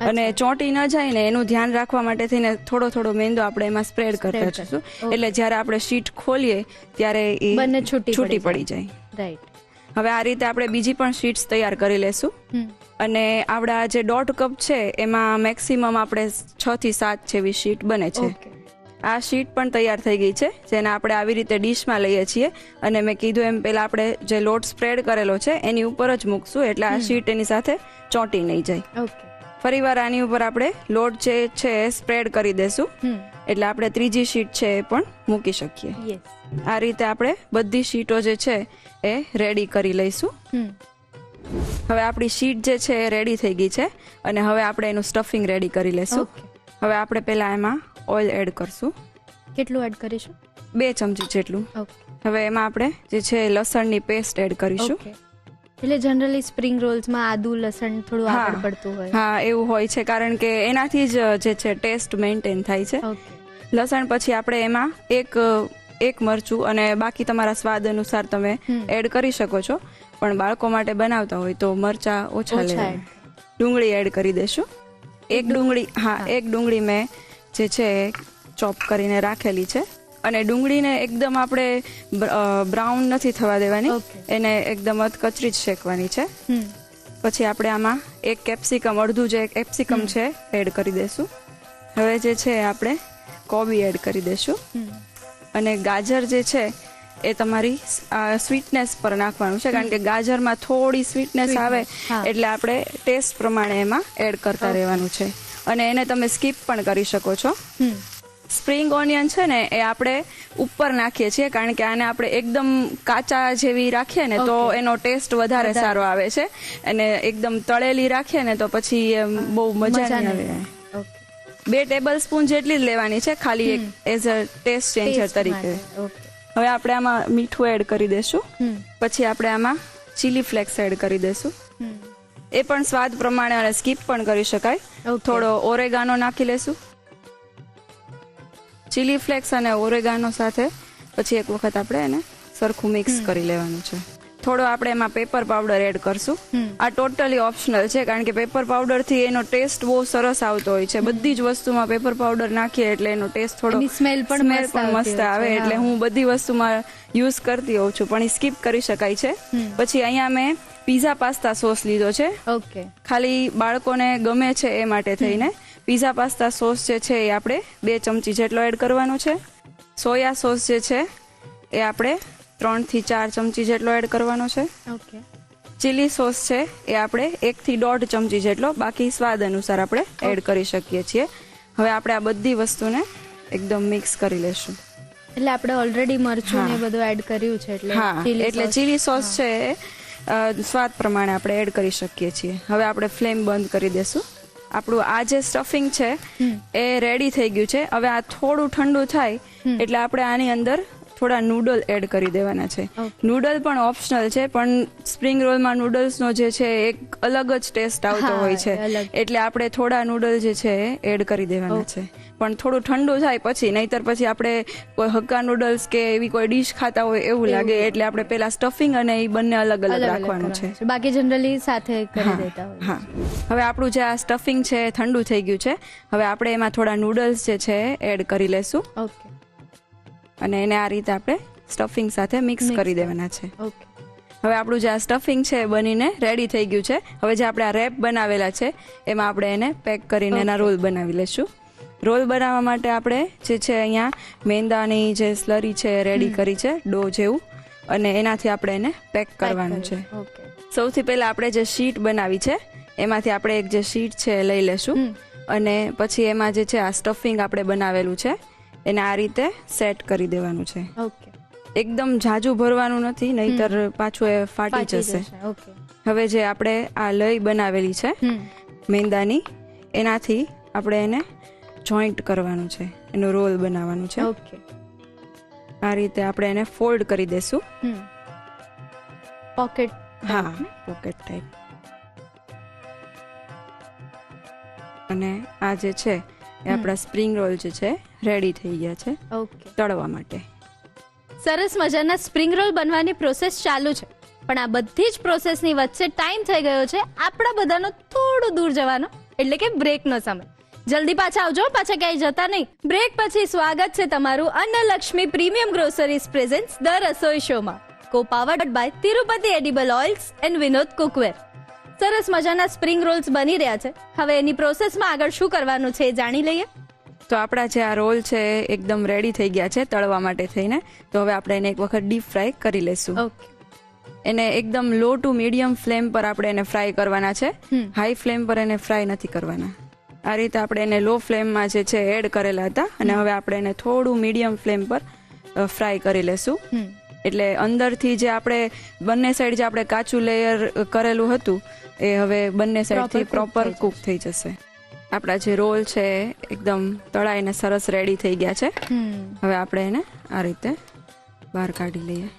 અને ચોંટી ન જાય ને એનું ધ્યાન રાખવા માટે થઈને થોડો થોડો મેંદો આપણે એમાં સ્પ્રેડ કરતા જશું એટલે જ્યારે આપણે શીટ ખોલીએ ત્યારે એ બંને છૂટી પડી જાય. રાઈટ. હવે આ રીતે આપણે બીજી પણ શીટ્સ તૈયાર કરી લેશું અને આપણા જે 1.5 કપ છે એમાં મેક્સિમમ આપણે 6 થી 7 જેવી શીટ બને છે. આ શીટ પણ તૈયાર થઈ ગઈ છે જેને આપણે આવી રીતે ડીશમાં લઈએ છીએ અને મેં કીધું એમ પહેલા આપણે જે લોટ સ્પ્રેડ કરેલો છે એની ઉપર જ મૂકશું એટલે આ શીટ એની સાથે ચોંટી નહીં જાય. ફરીવાર આની ઉપર આપણે લોટ જે છે એ સ્પ્રેડ કરી દેશું એટલે આપણે ત્રીજી શીટ છે એ પણ મૂકી શકીએ. આ રીતે આપણે બધી શીટો જે છે એ રેડી કરી લઈશું. હવે આપણી શીટ જે છે એ રેડી થઈ ગઈ છે અને હવે આપણે એનું સ્ટફિંગ રેડી કરી લેશું. હવે આપણે પહેલા એમાં ઓઇલ એડ કરશું. કેટલું એડ કરીશું? 2 ચમચી જેટલું. હવે એમાં આપણે જે છે લસણની પેસ્ટ એડ કરીશું. એટલે જનરલી સ્પ્રિંગ રોલ્સમાં આદુ લસણ થોડું આગળ પડતું હોય. હા એવું હોય છે કારણ કે એનાથી જ જે છે ટેસ્ટ મેન્ટેન થાય છે. લસણ પછી આપણે એમાં એક મરચું અને બાકી તમારા સ્વાદ અનુસાર તમે એડ કરી શકો છો પણ બાળકો માટે બનાવતા હોય તો મરચા ઓછા લેવા. ડુંગળી એડ કરી દેશું. એક ડુંગળી મેં જે છે ચોપ કરીને રાખેલી છે અને ડુંગળીને એકદમ આપણે બ્રાઉન નથી થવા દેવાની, એને એકદમ કચરી જ શેકવાની છે. પછી આપણે આમાં અડધું જે કેપ્સિકમ છે એડ કરી દેશું. હવે જે છે આપણે કોબી એડ કરી દેશું અને ગાજર જે છે એ તમારી સ્વીટનેસ પર નાખવાનું છે કારણ કે ગાજરમાં થોડી સ્વીટનેસ આવે એટલે આપણે ટેસ્ટ પ્રમાણે એમાં એડ કરતા રહેવાનું છે અને એને તમે સ્કીપ પણ કરી શકો છો. સ્પ્રિંગ ઓનિયન છે ને એ આપણે ઉપર નાખીએ છીએ કારણ કે આને આપણે એકદમ કાચા જેવી રાખીએ ને તો એનો ટેસ્ટ વધારે સારો આવે છે અને એકદમ તળેલી રાખીએ ને તો પછી બહુ મજા નહીં આવે. 2 ટેબલ સ્પૂન જેટલી જ લેવાની છે ખાલી એઝ અ ટેસ્ટ ચેન્જર તરીકે. હવે આપણે આમાં મીઠું એડ કરી દેશું. પછી આપણે આમાં ચીલી ફ્લેક્સ એડ કરી દેશું. એ પણ સ્વાદ પ્રમાણે અને સ્કીપ પણ કરી શકાય. થોડો ઓરેગાનો નાખી લેશું. ચીલી ફ્લેક્સ અને ઓરેગાનો સાથે પછી એક વખત આપણે એને સરખું મિક્સ કરી લેવાનું છે. થોડો આપણે એમાં પેપર પાવડર એડ કરશું. આ ટોટલી ઓપ્શનલ છે કારણ કે પેપર પાવડર થી એનો ટેસ્ટ બહુ સરસ આવતો હોય છે. બધી જ વસ્તુમાં પેપર પાવડર નાખીએ એટલે એનો ટેસ્ટ થોડો સ્મેલ પણ મસ્ત આવે એટલે હું બધી વસ્તુમાં યુઝ કરતી હોઉં છું પણ એ સ્કીપ કરી શકાય છે. પછી અહીંયા મેં પીઝા પાસ્તા સોસ લીધો છે. ખાલી બાળકોને ગમે છે એ માટે થઈને પીઝા પાસ્તા સોસ જે છે એ આપણે 2 ચમચી જેટલો એડ કરવાનો છે. સોયા સોસ જે છે એ આપણે 3 થી 4 ચમચી જેટલો એડ કરવાનો છે. ચીલી સોસ છે એ આપણે 1 થી 1.5 ચમચી જેટલો, બાકી સ્વાદ અનુસાર આપણે એડ કરી શકીએ છીએ. હવે આપણે આ બધી વસ્તુને એકદમ મિક્સ કરી લેશું. એટલે આપણે ઓલરેડી મરચું ને બધું એડ કર્યું છે એટલે ચીલી સોસ છે સ્વાદ પ્રમાણે આપણે એડ કરી શકીએ છીએ. હવે આપણે ફ્લેમ બંધ કરી દેશું. આપણું આ જે સ્ટફિંગ છે એ રેડી થઈ ગયું છે. હવે આ થોડું ઠંડુ થાય એટલે આપણે આની અંદર થોડા નૂડલ એડ કરી દેવાના છે. નૂડલ પણ ઓપ્શનલ છે પણ સ્પ્રિંગ રોલમાં નૂડલ્સનો જે છે એક અલગ જ ટેસ્ટ આવતો હોય છે એટલે આપણે થોડા નૂડલ જે છે એડ કરી દેવાના છે. પણ થોડું ઠંડુ થાય પછી, નહીતર પછી આપણે કોઈ હક્કા નૂડલ્સ કે એવી કોઈ ડીશ ખાતા હોય એવું લાગે એટલે આપણે પેલા સ્ટફિંગ અને એ બંને અલગ અલગ રાખવાનું છે. બાકી જનરલી સાથે કરી દેતા હોય. હવે આપણું જે આ સ્ટફિંગ છે ઠંડુ થઈ ગયું છે. હવે આપણે એમાં થોડા નૂડલ્સ જે છે એડ કરી લેશું અને એને આ રીતે આપણે સ્ટફિંગ સાથે મિક્સ કરી દેવાના છે. હવે આપણું જે આ સ્ટફિંગ છે બનીને રેડી થઈ ગયું છે. હવે જે આપણે આ રેપ બનાવેલા છે એમાં આપણે એને પેક કરીને એના રોલ બનાવી લેશું. રોલ બનાવવા માટે આપણે જે છે અહીંયા મેંદાની જે સ્લરી છે રેડી કરી છે ડો જેવું અને એનાથી આપણે એને પેક કરવાનું છે. સૌથી પહેલા આપણે જે શીટ બનાવી છે એમાંથી આપણે એક જે શીટ છે લઈ લેશું અને પછી એમાં જે છે આ સ્ટફિંગ આપણે બનાવેલું છે એને આ રીતે સેટ કરી દેવાનું છે. એકદમ ઝાઝું ભરવાનું નથી નહીતર પાછું એ ફાટી જશે. હવે જે આપણે આ લઈ બનાવેલી છે મેંદાની એનાથી આપણે એને જોઈન્ટ કરવાનું છે, એનો રોલ બનાવવાનું છે. આ રીતે આપણે એને ફોલ્ડ કરી દેશું. Pocket pocket type. અને આ જે છે એ આપણા સ્પ્રિંગ રોલ જે છે રેડી થઈ ગયા છે તળવા માટે. સરસ મજાના સ્પ્રિંગ રોલ બનવાની પ્રોસેસ ચાલુ છે, પણ આ બધી જ પ્રોસેસની વચ્ચે ટાઈમ થઈ ગયો છે આપણા બધાનો થોડું દૂર જવાનો, એટલે કે બ્રેકનો સમય. જલ્દી પાછા આવજો, પાછા ક્યાંય જતા નહીં. બ્રેક પછી સ્વાગત છે તમારું Annalakshmi premium groceries presents the Rasoi શોમાં, co powered by Tirupati edible oils and Vinod cookware. સરસ મજાના સ્પ્રિંગ રોલ્સ બની રહ્યા છે. હવે એની પ્રોસેસમાં આગળ શું કરવાનું છે એ જાણી લઈએ. તો આપણા જે આ રોલ છે એકદમ રેડી થઈ ગયા છે તળવા માટે થઈને. તો હવે આપણે એને એક વખત ડીપ ફ્રાય કરી લેશું. ઓકે. એને એકદમ લો ટુ મીડિયમ ફ્લેમ પર આપણે એને ફ્રાય કરવાના છે. હાઈ ફ્લેમ પર એને ફ્રાય નથી કરવાના. આ રીતે આપણે એને લો ફ્લેમમાં જે છે એડ કરેલા હતા, અને હવે આપણે એને થોડું મીડિયમ ફ્લેમ પર ફ્રાય કરી લેશું. એટલે અંદરથી જે આપણે બંને સાઈડ જે આપણે કાચું લેયર કરેલું હતું એ હવે બંને સાઈડથી પ્રોપર કુક થઈ જશે. આપણા જે રોલ છે એકદમ તળાઈને સરસ રેડી થઈ ગયા છે. હવે આપણે એને આ રીતે બહાર કાઢી લઈએ.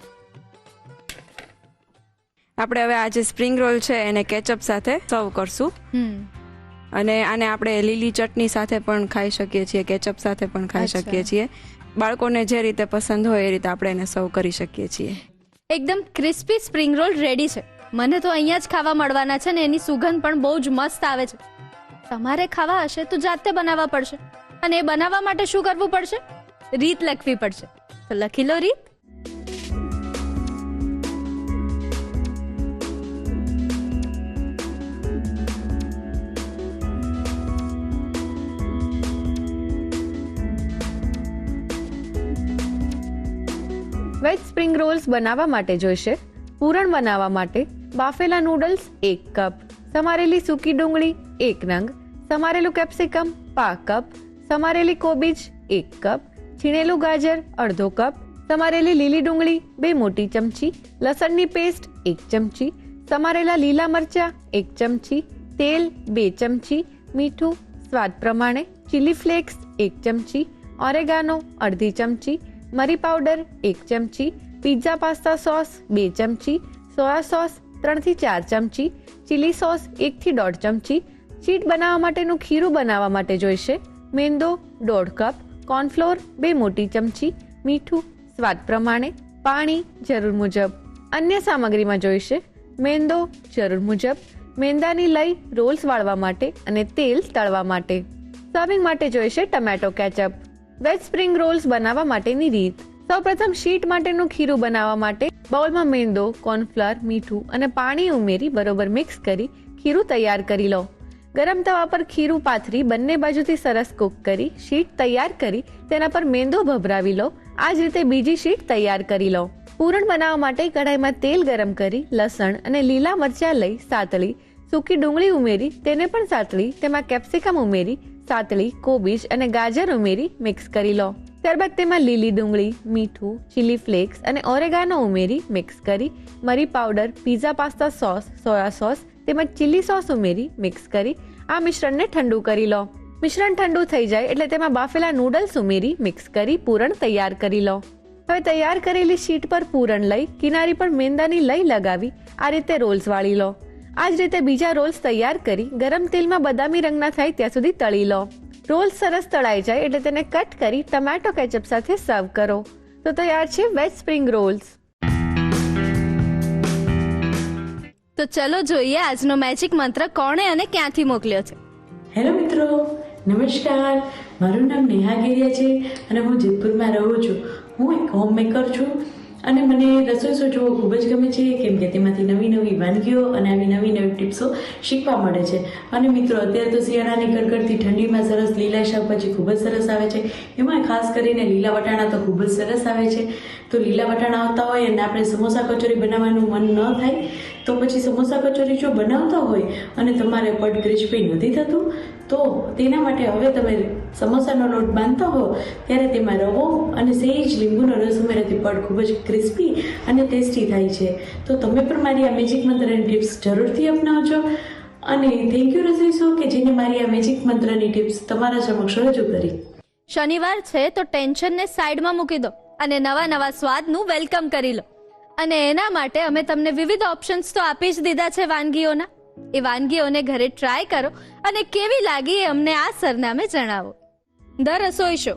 આપણે હવે આ જે સ્પ્રિંગ રોલ છે એને કેચઅપ સાથે સર્વ કરશું. અને આને આપણે લીલી ચટણી સાથે પણ ખાઈ શકીએ છીએ, કેચઅપ સાથે પણ ખાઈ શકીએ છીએ. બાળકોને જે રીતે પસંદ હોય એ રીતે આપણે એને સર્વ કરી શકીએ છીએ. એકદમ ક્રિસ્પી સ્પ્રિંગ રોલ રેડી છે. મને તો અહીંયા જ ખાવા મળવાના છે ને એની સુગંધ પણ બહુ જ મસ્ત આવે છે. તમારે ખાવા હશે તો જાતે બનાવવા પડશે, અને એ બનાવવા માટે શું કરવું પડશે? રીત લખવી પડશે. તો લખી લો રીત. વેજ સ્પ્રિંગ રોલ્સ બનાવવા માટે જોઈશે પૂરણ બનાવવા માટે બાફેલા નૂડલ્સ 1 કપ, સમારેલી સૂકી ડુંગળી 1 નંગ, સમારેલું કેપ્સિકમ 5 કપ, સમારેલી કોબીજ 1 કપ, છીણેલું ગાજર અડધો કપ, સમારેલી લીલી ડુંગળી 2 મોટી ચમચી, લસણની પેસ્ટ 1 ચમચી, સમારેલા લીલા મરચા 1 ચમચી, તેલ 2 ચમચી, મીઠું સ્વાદ પ્રમાણે, ચીલી ફ્લેક્સ 1 ચમચી, ઓરેગાનો અડધી ચમચી, મરી પાવડર 1 ચમચી, પિઝા પાસ્તા સોસ 2 ચમચી, સોયા સોસ 3 થી 4 ચમચી, ચીલી સોસ 1 થી 1.5 ચમચી. શીટ બનાવવા માટેનું ખીરું બનાવવા માટે જોઈશે મેંદો 1.5 કપ, કોર્નફ્લોર 2 મોટી ચમચી, મીઠું સ્વાદ પ્રમાણે, પાણી જરૂર મુજબ. અન્ય સામગ્રીમાં જોઈશે મેંદો જરૂર મુજબ, મેંદાની લઈ રોલ્સ વાળવા માટે અને તેલ તળવા માટે. સર્વિંગ માટે જોઈશે tomato ketchup. Veg spring rolls બનાવવા માટેની રીત. સૌપ્રથમ શીટ માટેનું ખીરું બનાવવા માટે બાઉલમાં મેંદો, કોર્નફ્લોર, મીઠું અને પાણી ઉમેરી બરોબર મિક્સ કરી ખીરું તૈયાર કરી લો. ગરમ તવા પર ખીરું પાથરી બંને બાજુથી સરસ કુક કરી શીટ તૈયાર કરી તેના પર મેંદો ભભરાવી લો. આ જ રીતે બીજી શીટ તૈયાર કરી લો. પૂરણ બનાવવા માટે કઢાઈમાં તેલ ગરમ કરી લસણ અને લીલા મરચાં લઈ સાતળી, સૂકી ડુંગળી ઉમેરી તેને પણ સાતળી, તેમાં કેપ્સિકમ ઉમેરી સાતળી, કોબીજ અને ગાજર ઉમેરી મિક્સ કરી લો. ત્યારબાદ તેમાં લીલી ડુંગળી, મીઠું, ચીલી ફ્લેક્સ અને ઓરેગાનો ઉમેરી મિક્સ કરી મરી powder, pizza pasta sauce, soya sauce તેમજ ચીલી સોસ ઉમેરી મિક્સ કરી આ મિશ્રણને ઠંડુ કરી લો. મિશ્રણ ઠંડુ થઈ જાય એટલે તેમાં બાફેલા નૂડલ્સ ઉમેરી મિક્સ કરી પૂરણ તૈયાર કરી લો. હવે તૈયાર કરેલી શીટ પર પૂરણ લઈ કિનારી પર મેંદાની લઈ લગાવી આ રીતે રોલ્સ વાળી લો. આ જ રીતે બીજા રોલ્સ તૈયાર કરી ગરમ તેલમાં બદામી રંગના થાય ત્યાં સુધી તળી લો. રોલ્સ સરસ તળાઈ જાય એટલે તેને કટ કરી ટમેટો કેચઅપ સાથે સર્વ કરો. તો તૈયાર છે વેજ સ્પ્રિંગ રોલ્સ. તો ચલો જોઈએ આજનો મેજિક મંત્ર કોણે અને ક્યાંથી મોકલ્યો છે. હેલો મિત્રો, નમસ્કાર. મારું નામ નેહા ગેરિયા છે અને હું જેતપુરમાં રહું છું. હું એક હોમ મેકર છું અને મને રસોઈ શો જોવો ખૂબ જ ગમે છે, કેમ કે તેમાંથી નવી નવી વાનગીઓ અને આવી નવી નવી ટિપ્સો શીખવા મળે છે. અને મિત્રો, અત્યારે તો શિયાળાની કડકડતી ઠંડીમાં સરસ લીલા શાકભાજી ખૂબ જ સરસ આવે છે. એમાં ખાસ કરીને લીલા વટાણા તો ખૂબ જ સરસ આવે છે. તો લીલા વટાણા આવતા હોય અને આપણે સમોસા કચોરી બનાવવાનું મન ન થાય તો પછી સમોસા કચોરી જો બનાવતા હોય અને તમારે પડ ક્રિસ્પી નથી થતું તો તેના માટે હવે તમે સમોસાનો લોટ બાંધતા હો ત્યારે તેમાં રવો અને સહેજ લીંબુનો રસ ઉમેરવાથી પડ ખૂબ જ ક્રિસ્પી અને ટેસ્ટી થાય છે. તો તમે પણ મારી આ મેજિક મંત્રની ટિપ્સ જરૂરથી અપનાવજો. અને થેન્ક યુ રસોઈ શો કે જેને મારી આ મેજિક મંત્રની ટિપ્સ તમારા સમક્ષ રજૂ કરી. શનિવાર છે તો ટેન્શનને સાઈડમાં મૂકી દો અને નવા નવા સ્વાદનું વેલકમ કરી લો. અને એના માટે અમે તમને વિવિધ ઓપ્શન્સ તો આપી જ દીધા છે વાનગીઓના. એ વાનગીઓને ઘરે ટ્રાય કરો અને કેવી લાગી એ અમને આ સરનામે જણાવો. The Rasoi show,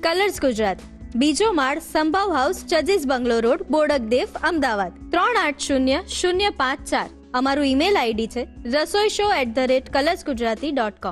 colours Gujarat, બીજો માળ સંભવ હાઉસ, ચજીસ બંગલો રોડ, બોડકદેવ, અમદાવાદ 380054. અમારું ઈમેલ આઈડી છે rasoishow@colorgujarati.com.